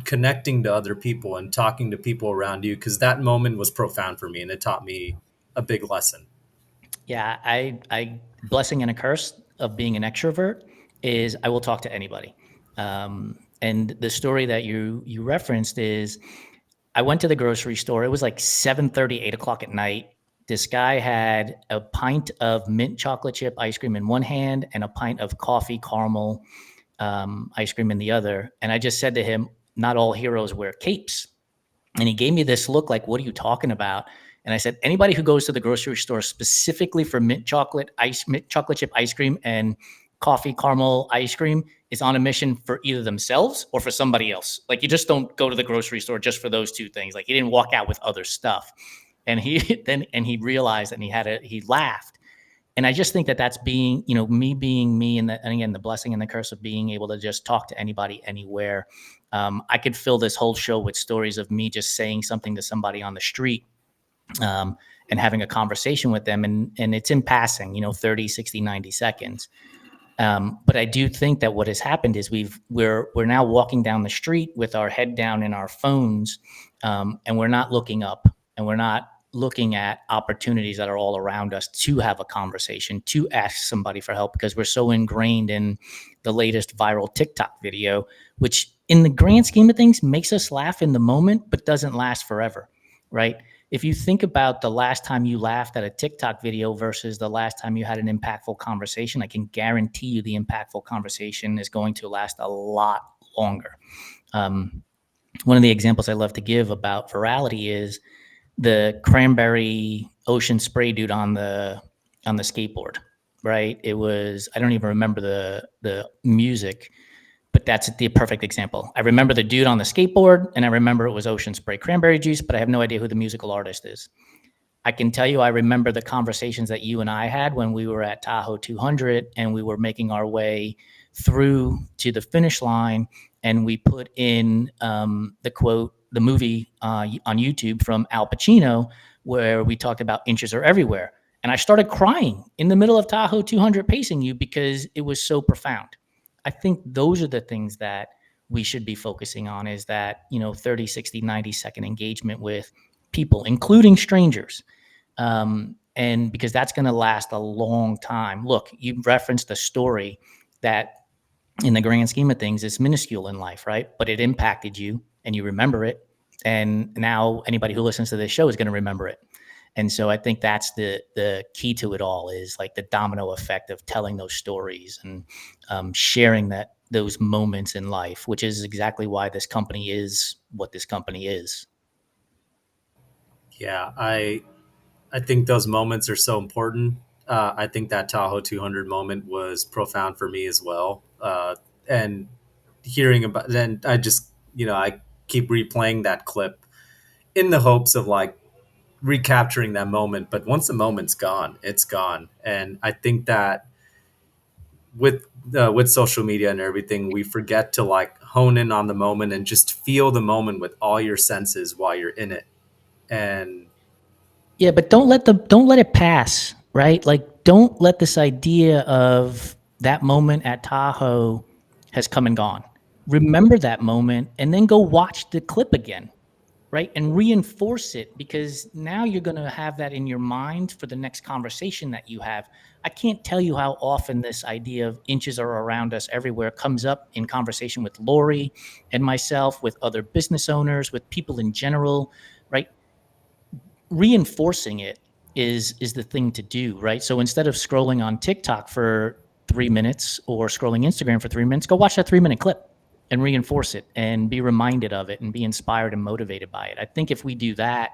connecting to other people and talking to people around you, because that moment was profound for me and it taught me a big lesson. Yeah, I blessing and a curse of being an extrovert is I will talk to anybody. And the story that you referenced is I went to the grocery store. It was like 7:30, 8 o'clock at night. This guy had a pint of mint chocolate chip ice cream in one hand and a pint of coffee caramel ice cream in the other. And I just said to him, "Not all heroes wear capes." And he gave me this look like, "What are you talking about?" And I said, "Anybody who goes to the grocery store specifically for mint chocolate chip ice cream and coffee caramel ice cream is on a mission for either themselves or for somebody else. Like, you just don't go to the grocery store just for those two things. Like, he didn't walk out with other stuff." And he realized, and he laughed. And I just think that that's being, me being me, and again, the blessing and the curse of being able to just talk to anybody, anywhere. I could fill this whole show with stories of me just saying something to somebody on the street, and having a conversation with them. And it's in passing, 30, 60, 90 seconds. But I do think that what has happened is we're now walking down the street with our head down in our phones, and we're not looking up, and we're not looking at opportunities that are all around us to have a conversation, to ask somebody for help, because we're so ingrained in the latest viral TikTok video, which in the grand scheme of things makes us laugh in the moment, but doesn't last forever, right? If you think about the last time you laughed at a TikTok video versus the last time you had an impactful conversation, I can guarantee you the impactful conversation is going to last a lot longer. One of the examples I love to give about virality is the cranberry ocean spray dude on the skateboard, right? It was, I don't even remember the music, but that's the perfect example. I remember the dude on the skateboard, and I remember it was ocean spray cranberry juice, but I have no idea who the musical artist is. I can tell you, I remember the conversations that you and I had when we were at Tahoe 200 and we were making our way through to the finish line, and we put in the quote, the movie on YouTube from Al Pacino, where we talked about inches are everywhere. And I started crying in the middle of Tahoe 200 pacing you because it was so profound. I think those are the things that we should be focusing on, is that, 30, 60, 90-second engagement with people, including strangers. And because that's going to last a long time. Look, you referenced the story that in the grand scheme of things is minuscule in life, right? But it impacted you and you remember it. And now anybody who listens to this show is going to remember it. And so I think that's the key to it all, is like the domino effect of telling those stories and sharing those moments in life, which is exactly why this company is what this company is. Yeah, I think those moments are so important. I think that Tahoe 200 moment was profound for me as well. And hearing about, then I just, I keep replaying that clip in the hopes of like recapturing that moment. But once the moment's gone, it's gone. And I think that with social media and everything, we forget to like hone in on the moment and just feel the moment with all your senses while you're in it. And Yeah, but don't let it pass, right? Like, don't let this idea of that moment at Tahoe has come and gone. Remember that moment and then go watch the clip again, right? And reinforce it, because now you're going to have that in your mind for the next conversation that you have. I can't tell you how often this idea of inches are around us everywhere comes up in conversation with Lori and myself, with other business owners, with people in general, right? Reinforcing it is the thing to do, right? So instead of scrolling on TikTok for 3 minutes or scrolling Instagram for 3 minutes, go watch that 3 minute clip and reinforce it and be reminded of it and be inspired and motivated by it. I think if we do that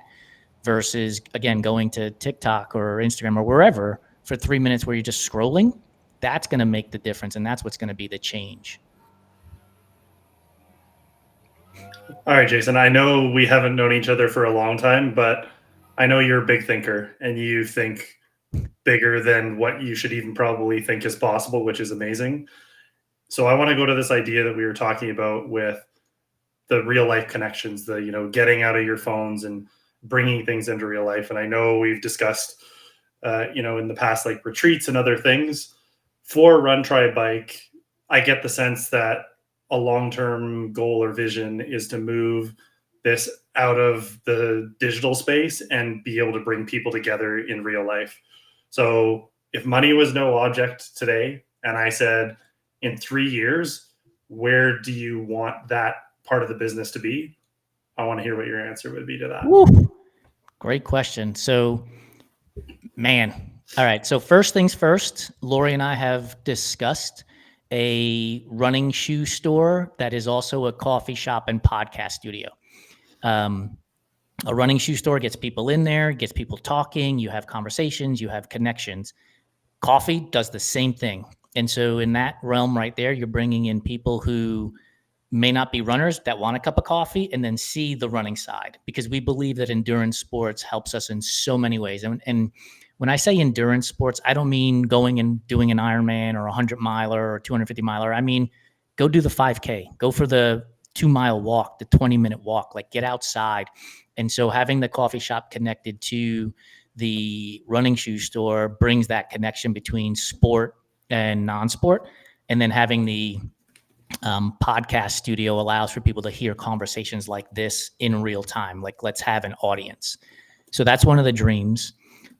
versus, again, going to TikTok or Instagram or wherever for 3 minutes where you're just scrolling, that's going to make the difference. And that's what's going to be the change. All right, Jason, I know we haven't known each other for a long time, but I know you're a big thinker and you think bigger than what you should even probably think is possible, which is amazing. So I want to go to this idea that we were talking about with the real life connections, the, getting out of your phones and bringing things into real life. And I know we've discussed, in the past, like retreats and other things. For Run, Try, Bike, I get the sense that a long-term goal or vision is to move this out of the digital space and be able to bring people together in real life. So if money was no object today, and I said, in 3 years, where do you want that part of the business to be? I want to hear what your answer would be to that. Woo. Great question. So, man. All right. So first things first, Lori and I have discussed a running shoe store that is also a coffee shop and podcast studio. A running shoe store gets people in there, gets people talking. You have conversations, you have connections. Coffee does the same thing. And so in that realm right there, you're bringing in people who may not be runners that want a cup of coffee, and then C, the running side, because we believe that endurance sports helps us in so many ways. And when I say endurance sports, I don't mean going and doing an Ironman or a 100-miler or 250-miler. I mean, go do the 5K, go for the 2-mile walk, the 20-minute walk, like get outside. And so having the coffee shop connected to the running shoe store brings that connection between sport and non-sport. And then having the podcast studio allows for people to hear conversations like this in real time. Like, let's have an audience. So that's one of the dreams.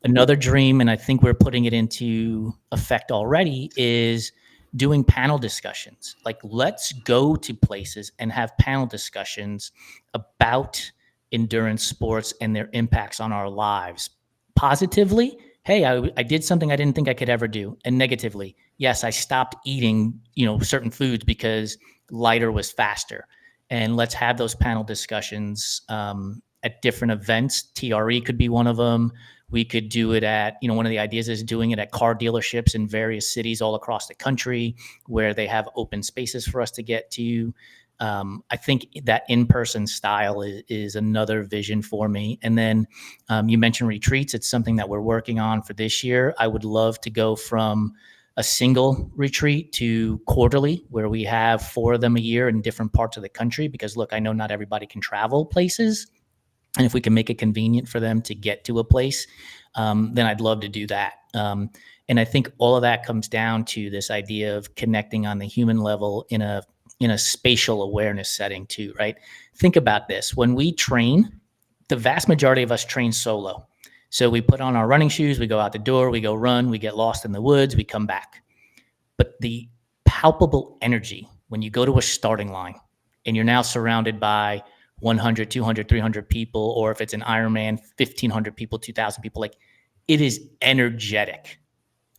Another dream, and I think we're putting it into effect already, is doing panel discussions. Like, let's go to places and have panel discussions about endurance sports and their impacts on our lives. Positively, hey, I did something I didn't think I could ever do. And negatively, yes, I stopped eating, certain foods because lighter was faster. And let's have those panel discussions at different events. TRE could be one of them. We could do it at, one of the ideas is doing it at car dealerships in various cities all across the country where they have open spaces for us to get to. I think that in-person style is another vision for me. And then you mentioned retreats. It's something that we're working on for this year. I would love to go from a single retreat to quarterly, where we have 4 of them a year in different parts of the country. Because look, I know not everybody can travel places. And if we can make it convenient for them to get to a place, then I'd love to do that. And I think all of that comes down to this idea of connecting on the human level in a spatial awareness setting too, right? Think about this. When we train, the vast majority of us train solo. So we put on our running shoes, we go out the door, we go run, we get lost in the woods, we come back. But the palpable energy when you go to a starting line and you're now surrounded by 100, 200, 300 people, or if it's an Ironman, 1,500 people, 2,000 people, like, it is energetic.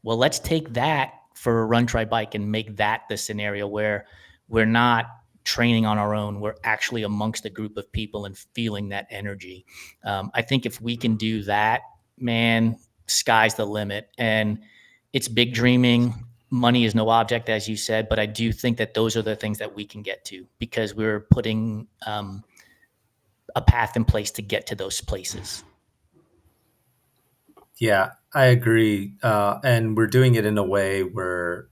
Well, let's take that for a run, try, bike and make that the scenario where we're not training on our own. We're actually amongst a group of people and feeling that energy. I think if we can do that, man, sky's the limit. And it's big dreaming. Money is no object, as you said, but I do think that those are the things that we can get to because we're putting a path in place to get to those places. Yeah, I agree. And we're doing it in a way where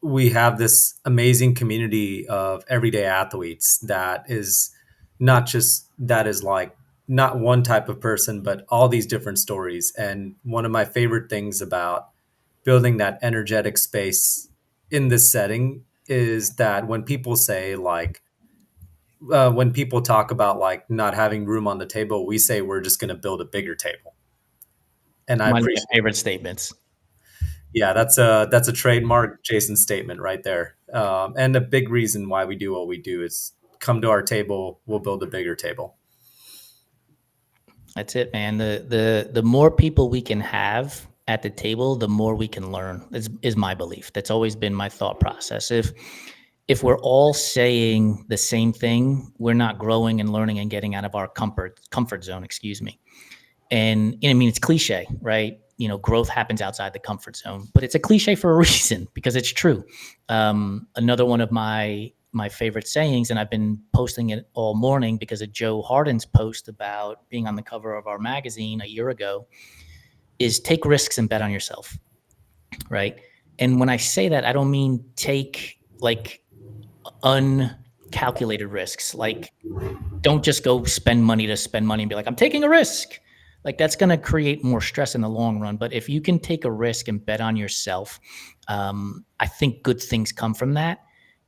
we have this amazing community of everyday athletes that is like not one type of person, but all these different stories. And one of my favorite things about building that energetic space in this setting is that when people say when people talk about like not having room on the table, we say we're just going to build a bigger table. And I One of my appreciate, favorite statements. yeah, that's a trademark Jason statement right there. And a big reason why we do what we do is come to our table, we'll build a bigger table. That's it, man. The more people we can have at the table, the more we can learn. Is my belief. That's always been my thought process. If we're all saying the same thing, we're not growing and learning and getting out of our comfort zone. Excuse me. And I mean, it's cliche, right? Growth happens outside the comfort zone, but it's a cliche for a reason because it's true. Another one of my favorite sayings, and I've been posting it all morning because of Joe Harden's post about being on the cover of our magazine a year ago, is take risks and bet on yourself, right? And when I say that, I don't mean take like uncalculated risks. Like, don't just go spend money to spend money and be like, I'm taking a risk. Like, that's going to create more stress in the long run. But if you can take a risk and bet on yourself, I think good things come from that.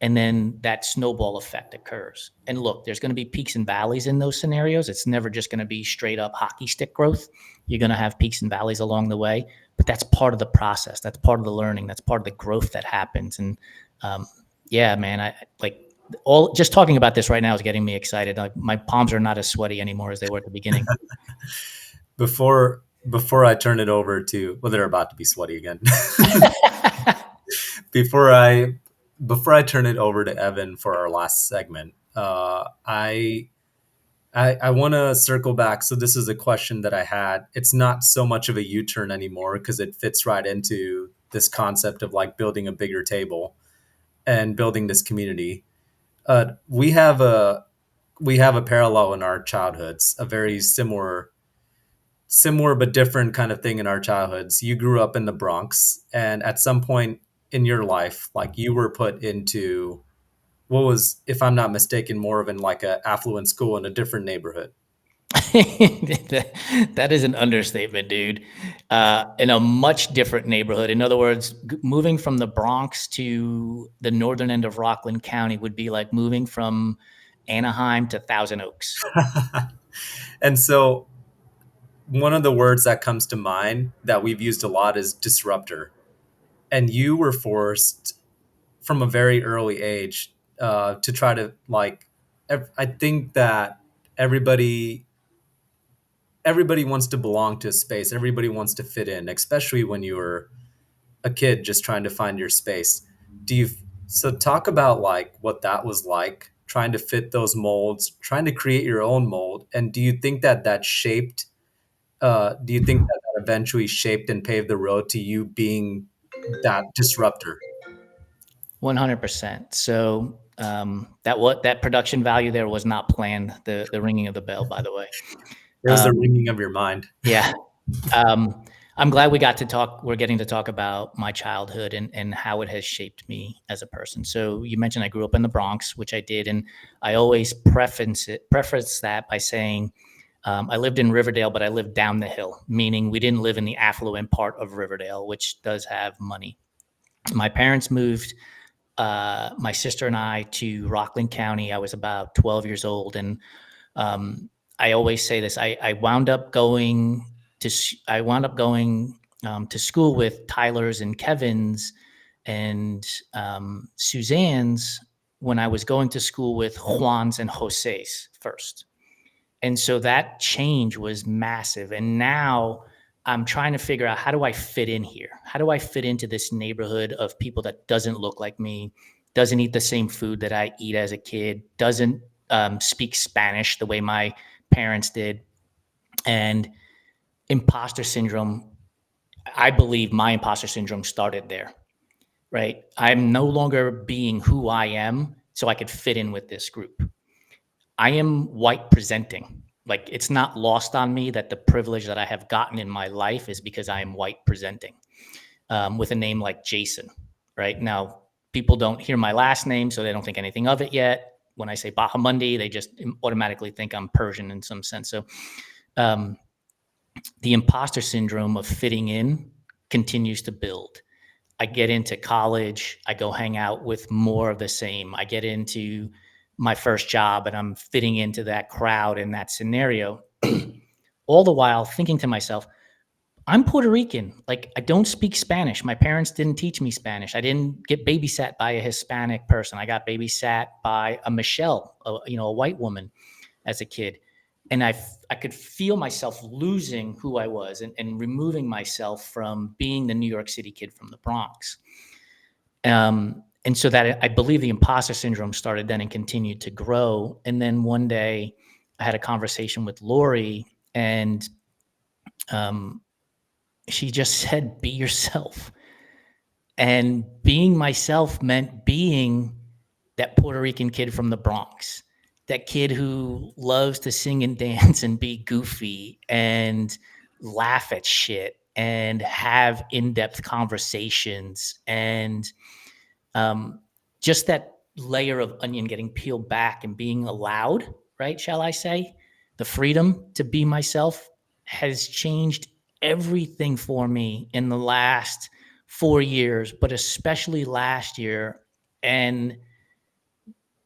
And then that snowball effect occurs. And look, there's going to be peaks and valleys in those scenarios. It's never just going to be straight up hockey stick growth. You're going to have peaks and valleys along the way, but that's part of the process. That's part of the learning. That's part of the growth that happens. And yeah, man, I like all just talking about this right now is getting me excited. Like, my palms are not as sweaty anymore as they were at the beginning. Before I turn it over to, well, they're about to be sweaty again. before I turn it over to Evan for our last segment, I want to circle back. So this is a question that I had. It's not so much of a U-turn anymore because it fits right into this concept of like building a bigger table and building this community. We have a parallel in our childhoods, a very similar but different kind of thing in our childhoods. You grew up in the Bronx, and at some point in your life, like you were put into what was, if I'm not mistaken, more of in like a affluent school in a different neighborhood. That is an understatement, dude. In a much different neighborhood. In other words, moving from the Bronx to the northern end of Rockland County would be like moving from Anaheim to Thousand Oaks. And so one of the words that comes to mind that we've used a lot is disruptor. And you were forced from a very early age to try to like, I think that everybody everybody wants to belong to a space. Everybody wants to fit in, especially when you were a kid just trying to find your space. Do you so talk about like what that was like trying to fit those molds, trying to create your own mold, and do you think that that shaped do you think that that eventually shaped and paved the road to you being that disruptor? 100%. So that production value there was not planned. The ringing of the bell, by the way. It was the ringing of your mind. Yeah. Um, I'm glad we got to talk. We're getting to talk about my childhood and how it has shaped me as a person. So you mentioned I grew up in the Bronx, which I did, and I always preface that by saying I lived in Riverdale, but I lived down the hill, meaning we didn't live in the affluent part of Riverdale, which does have money. My parents moved my sister and I to Rockland County. I was about 12 years old, and I always say this. I wound up going to school with Tyler's and Kevin's and Suzanne's when I was going to school with Juan's and Jose's first. And so that change was massive. And now I'm trying to figure out, how do I fit in here? How do I fit into this neighborhood of people that doesn't look like me, doesn't eat the same food that I eat as a kid, doesn't speak Spanish the way my parents did? And imposter syndrome, I believe my imposter syndrome started there, right? I'm no longer being who I am so I could fit in with this group. I am white presenting. Like, it's not lost on me that the privilege that I have gotten in my life is because I am white presenting with a name like Jason, right? Now, people don't hear my last name, so they don't think anything of it yet. When I say Bahamundi, they just automatically think I'm Persian in some sense. So um, the imposter syndrome of fitting in continues to build. I get into college, I go hang out with more of the same. I get into my first job and I'm fitting into that crowd in that scenario. All the while thinking to myself, I'm Puerto Rican. Like, I don't speak Spanish. My parents didn't teach me Spanish. I didn't get babysat by a Hispanic person. I got babysat by a Michelle, a white woman as a kid. And I could feel myself losing who I was and removing myself from being the New York City kid from the Bronx. And so that, I believe, the imposter syndrome started then and continued to grow. And then one day I had a conversation with Lori, and she just said, be yourself. And being myself meant being that Puerto Rican kid from the Bronx, that kid who loves to sing and dance and be goofy and laugh at shit and have in-depth conversations, and just that layer of onion getting peeled back and being allowed, right? Shall I say, the freedom to be myself has changed everything for me in the last 4 years, but especially last year. And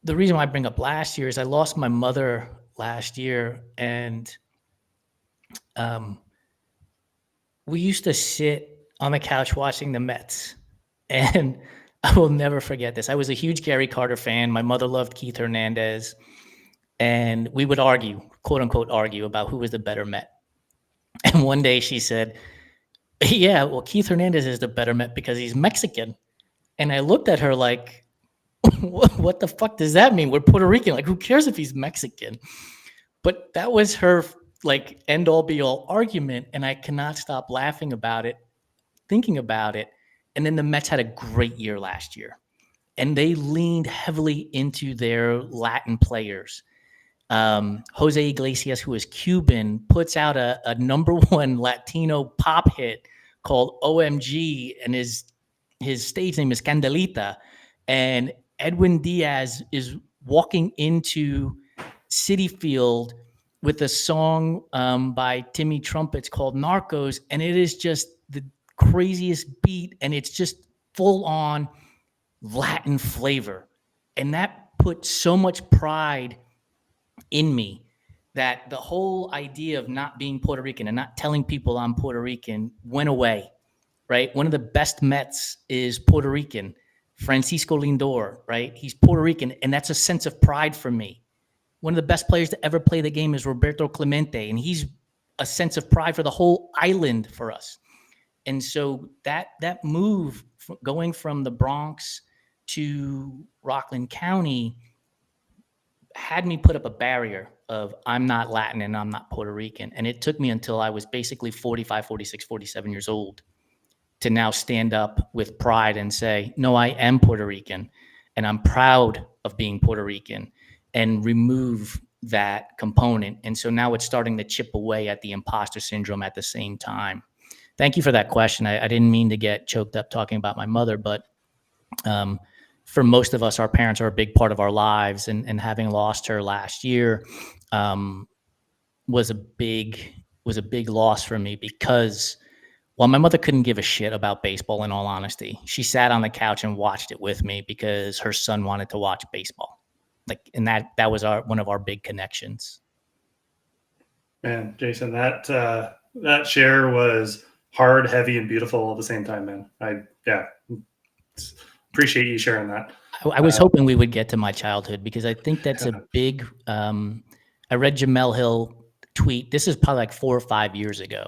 the reason why I bring up last year is I lost my mother last year, and um, we used to sit on the couch watching the Mets. And I will never forget this. I was a huge Gary Carter fan. My mother loved Keith Hernandez. And we would argue, quote unquote, argue about who was the better Met. And one day she said, yeah, well, Keith Hernandez is the better Met because he's Mexican. And I looked at her like, what the fuck does that mean? We're Puerto Rican. Like, who cares if he's Mexican? But that was her like end all be all argument. And I cannot stop laughing about it, thinking about it. And then the Mets had a great year last year. and they leaned heavily into their Latin players. Jose Iglesias, who is Cuban, puts out a #1 Latino pop hit called OMG, and his stage name is Candelita. And Edwin Diaz is walking into Citi Field with a song by Timmy Trumpets called Narcos, and it is just the craziest beat, and it's just full on Latin flavor. And that put so much pride in me that the whole idea of not being Puerto Rican and not telling people I'm Puerto Rican went away, right? One of the best Mets is Puerto Rican, Francisco Lindor, right? He's Puerto Rican, and that's a sense of pride for me. One of the best players to ever play the game is Roberto Clemente, and he's a sense of pride for the whole island for us. And so that move going from the Bronx to Rockland County had me put up a barrier of I'm not Latin and I'm not Puerto Rican. And it took me until I was basically 45, 46, 47 years old to now stand up with pride and say, no, I am Puerto Rican and I'm proud of being Puerto Rican, and remove that component. And so now it's starting to chip away at the imposter syndrome at the same time. Thank you for that question. I didn't mean to get choked up talking about my mother, but for most of us, our parents are a big part of our lives, and having lost her last year was a big loss for me, because while my mother couldn't give a shit about baseball, in all honesty, she sat on the couch and watched it with me because her son wanted to watch baseball. Like, and that was one of our big connections. Man, Jason, that share was hard, heavy, and beautiful all at the same time, man. Appreciate you sharing that. I was hoping we would get to my childhood, because I think that's a big. I read Jamel Hill tweet. This is probably like 4 or 5 years ago,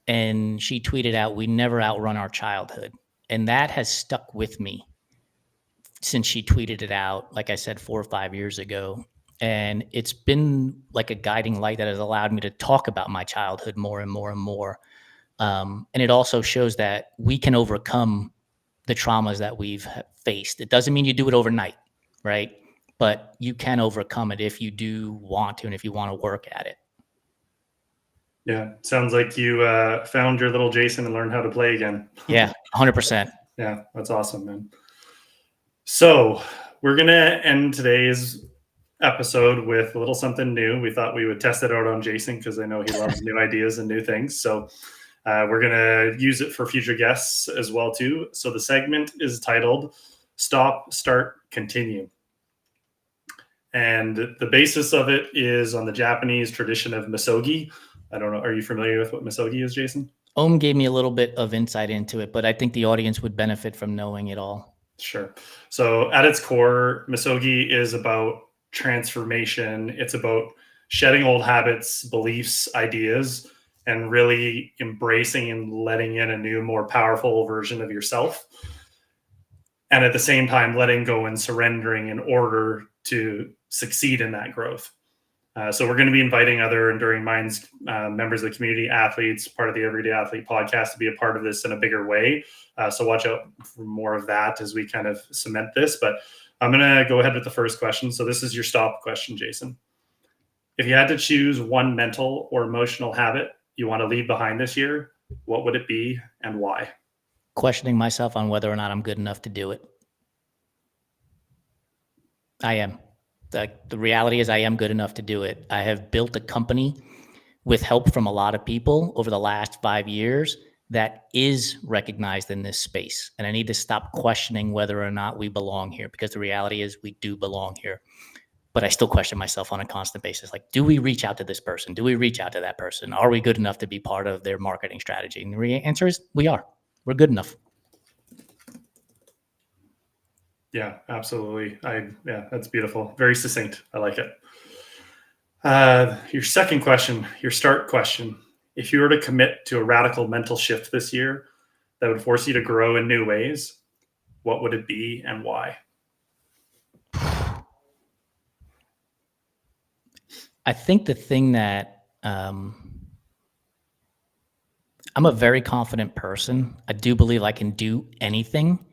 and she tweeted out, "We never outrun our childhood," and that has stuck with me since she tweeted it out. Like I said, 4 or 5 years ago, and it's been like a guiding light that has allowed me to talk about my childhood more and more and more. And it also shows that we can overcome the traumas that we've faced. It doesn't mean you do it overnight, right? But you can overcome it if you do want to, and if you want to work at it. Yeah, sounds like you found your little Jason and learned how to play again. Yeah, 100%. Yeah, that's awesome, man. So we're going to end today's episode with a little something new. We thought we would test it out on Jason because I know he loves new ideas and new things. So we're going to use it for future guests as well, too. So the segment is titled Stop, Start, Continue. And the basis of it is on the Japanese tradition of misogi. I don't know. Are you familiar with what misogi is, Jason? Om gave me a little bit of insight into it, but I think the audience would benefit from knowing it all. Sure. So at its core, misogi is about transformation. It's about shedding old habits, beliefs, ideas, and really embracing and letting in a new, more powerful version of yourself. And at the same time, letting go and surrendering in order to succeed in that growth. So we're going to be inviting other Enduring Minds members of the community, athletes, part of the Everyday Athlete podcast, to be a part of this in a bigger way. So watch out for more of that as we kind of cement this. But I'm going to go ahead with the first question. So this is your stop question, Jason. If you had to choose one mental or emotional habit you want to leave behind this year, what would it be and why? Questioning myself on whether or not I'm good enough to do it. I am. The reality is I am good enough to do it. I have built a company with help from a lot of people over the last 5 years that is recognized in this space. And I need to stop questioning whether or not we belong here, because the reality is we do belong here. But I still question myself on a constant basis. Like, do we reach out to this person? Do we reach out to that person? Are we good enough to be part of their marketing strategy? And the answer is we are. We're good enough. Yeah, absolutely. That's beautiful. Very succinct. I like it. Your second question, your start question. If you were to commit to a radical mental shift this year that would force you to grow in new ways, what would it be and why? I think the thing that I'm a very confident person. I do believe I can do anything.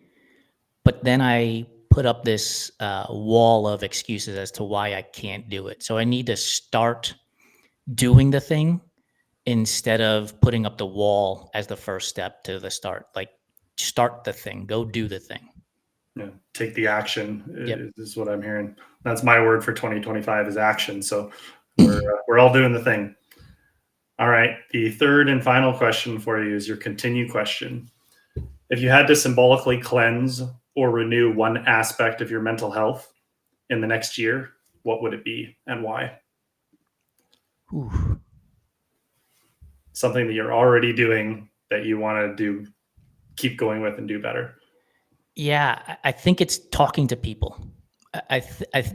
But then I put up this wall of excuses as to why I can't do it. So I need to start doing the thing instead of putting up the wall as the first step to the start. Like, start the thing, go do the thing. Yeah, take the action Yep. is what I'm hearing. That's my word for 2025 is action. So we're all doing the thing. All right. The third and final question for you is your continue question. If you had to symbolically cleanse or renew one aspect of your mental health in the next year, what would it be and why? Ooh. Something that you're already doing that you want to do, keep going with and do better. Yeah, I think it's talking to people.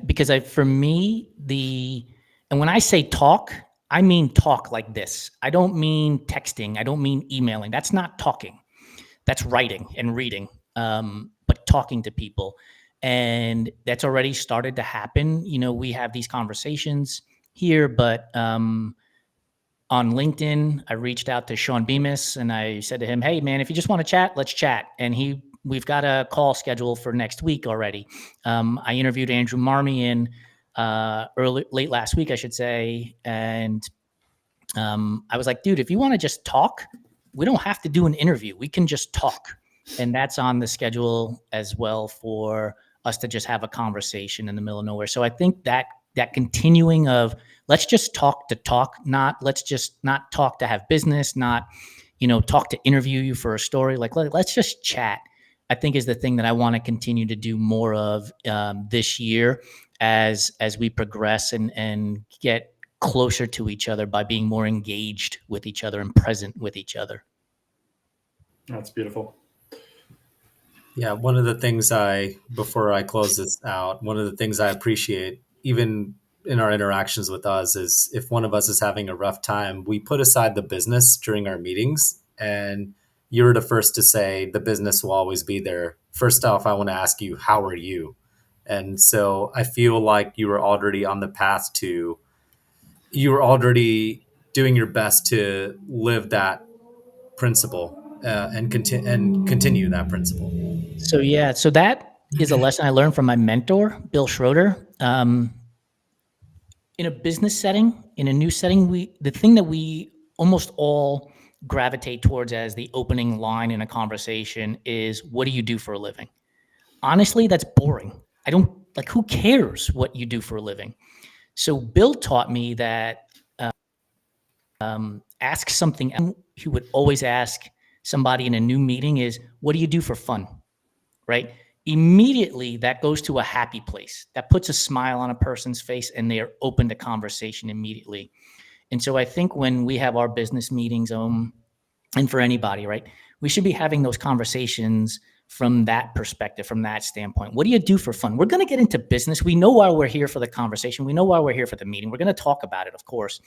Because for me, and when I say talk, I mean talk like this. I don't mean texting. I don't mean emailing. That's not talking. That's writing and reading, but talking to people. And that's already started to happen. We have these conversations here, but on LinkedIn, I reached out to Sean Bemis and I said to him, "Hey man, if you just want to chat, let's chat." And we've got a call scheduled for next week already. I interviewed Andrew Marmion late last week, I should say. And I was like, dude, if you want to just talk, we don't have to do an interview. We can just talk. And that's on the schedule as well for us to just have a conversation in the middle of nowhere. So I think that continuing of let's just talk to talk, not let's just not talk to have business, not, talk to interview you for a story. Like, let's just chat, I think is the thing that I want to continue to do more of this year as we progress and get closer to each other by being more engaged with each other and present with each other. That's beautiful. Yeah, before I close this out, one of the things I appreciate, even in our interactions with us, is if one of us is having a rough time, we put aside the business during our meetings. And you're the first to say the business will always be there. First off, I want to ask you, how are you? And so I feel like you were already on the path you were already doing your best to live that principle and continue that principle. So that is a lesson I learned from my mentor, Bill Schroeder. In a business setting, in a new setting, the thing that we almost all gravitate towards as the opening line in a conversation is, what do you do for a living? Honestly, that's boring. I don't like, who cares what you do for a living? So Bill taught me that ask something. He would always ask somebody in a new meeting is, what do you do for fun? Right? Immediately that goes to a happy place. That puts a smile on a person's face and they are open to conversation immediately. And so I think when we have our business meetings, and for anybody, right, we should be having those conversations from that perspective, from that standpoint. What do you do for fun? We're going to get into business. We know why we're here for the conversation. We know why we're here for the meeting. We're going to talk about it, of course.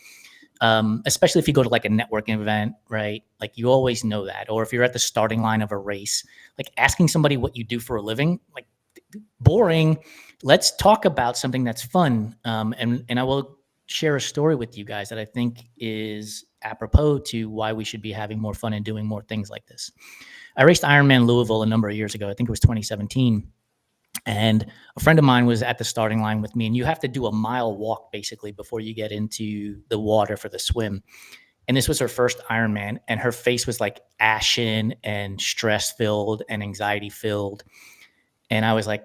Especially if you go to like a networking event, right? Like, you always know that. Or if you're at the starting line of a race, like asking somebody what you do for a living, like, boring. Let's talk about something that's fun. And I will share a story with you guys that I think is apropos to why we should be having more fun and doing more things like this. I raced Ironman Louisville a number of years ago. I think it was 2017. And a friend of mine was at the starting line with me, and you have to do a mile walk basically before you get into the water for the swim. And this was her first Ironman, and her face was like ashen and stress filled and anxiety filled. And I was like,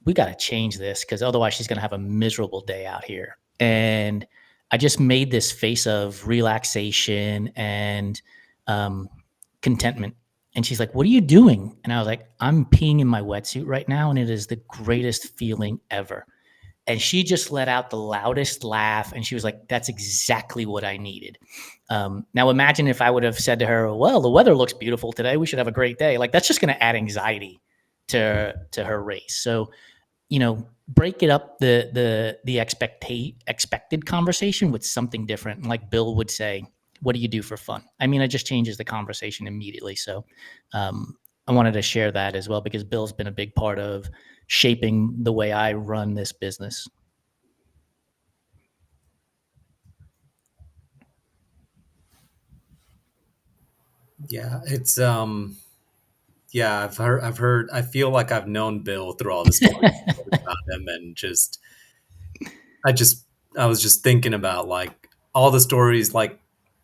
we got to change this because otherwise she's going to have a miserable day out here. And I just made this face of relaxation and contentment. And she's like, what are you doing? And I was like, I'm peeing in my wetsuit right now. And it is the greatest feeling ever. And she just let out the loudest laugh. And she was like, that's exactly what I needed. Now imagine if I would have said to her, well, the weather looks beautiful today. We should have a great day. Like, that's just going to add anxiety to her race. So, break it up the expected conversation with something different. Like Bill would say, what do you do for fun? I mean, it just changes the conversation immediately. So I wanted to share that as well, because Bill's been a big part of shaping the way I run this business. Yeah, it's Yeah, I've heard, I feel like I've known Bill through all the stories about him, and I just, I was just thinking about like all the stories, like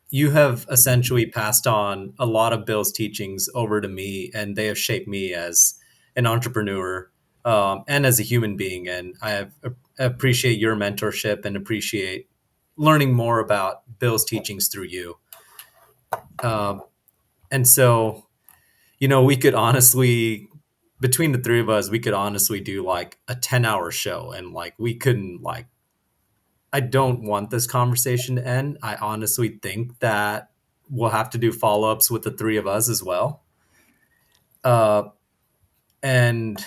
you have essentially passed on a lot of Bill's teachings over to me, and they have shaped me as an entrepreneur, and as a human being. And appreciate your mentorship and appreciate learning more about Bill's teachings through you. Um, and so, we could honestly, between the three of us, we could honestly do like a 10-hour show, and like we couldn't like, I don't want this conversation to end. I honestly think that we'll have to do follow-ups with the three of us as well. Uh, and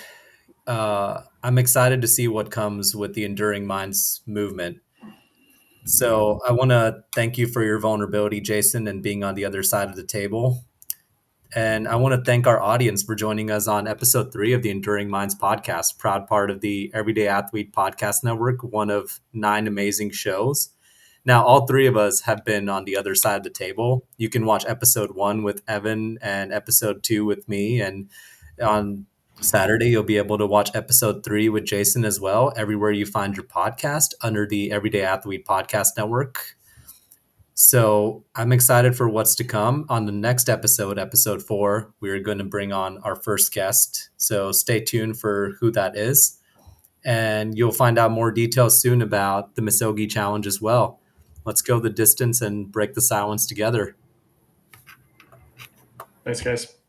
I'm excited to see what comes with the Enduring Minds movement. So I want to thank you for your vulnerability, Jason, and being on the other side of the table. And I want to thank our audience for joining us on episode 3 of the Enduring Minds podcast, proud part of the Everyday Athlete Podcast Network, one of 9 amazing shows. Now, all 3 of us have been on the other side of the table. You can watch episode 1 with Evan and episode 2 with me. And on Saturday, you'll be able to watch episode 3 with Jason as well, everywhere you find your podcast under the Everyday Athlete Podcast Network. So I'm excited for what's to come. On the next episode, episode 4, we're going to bring on our first guest. So stay tuned for who that is. And you'll find out more details soon about the Misogi Challenge as well. Let's go the distance and break the silence together. Thanks, guys.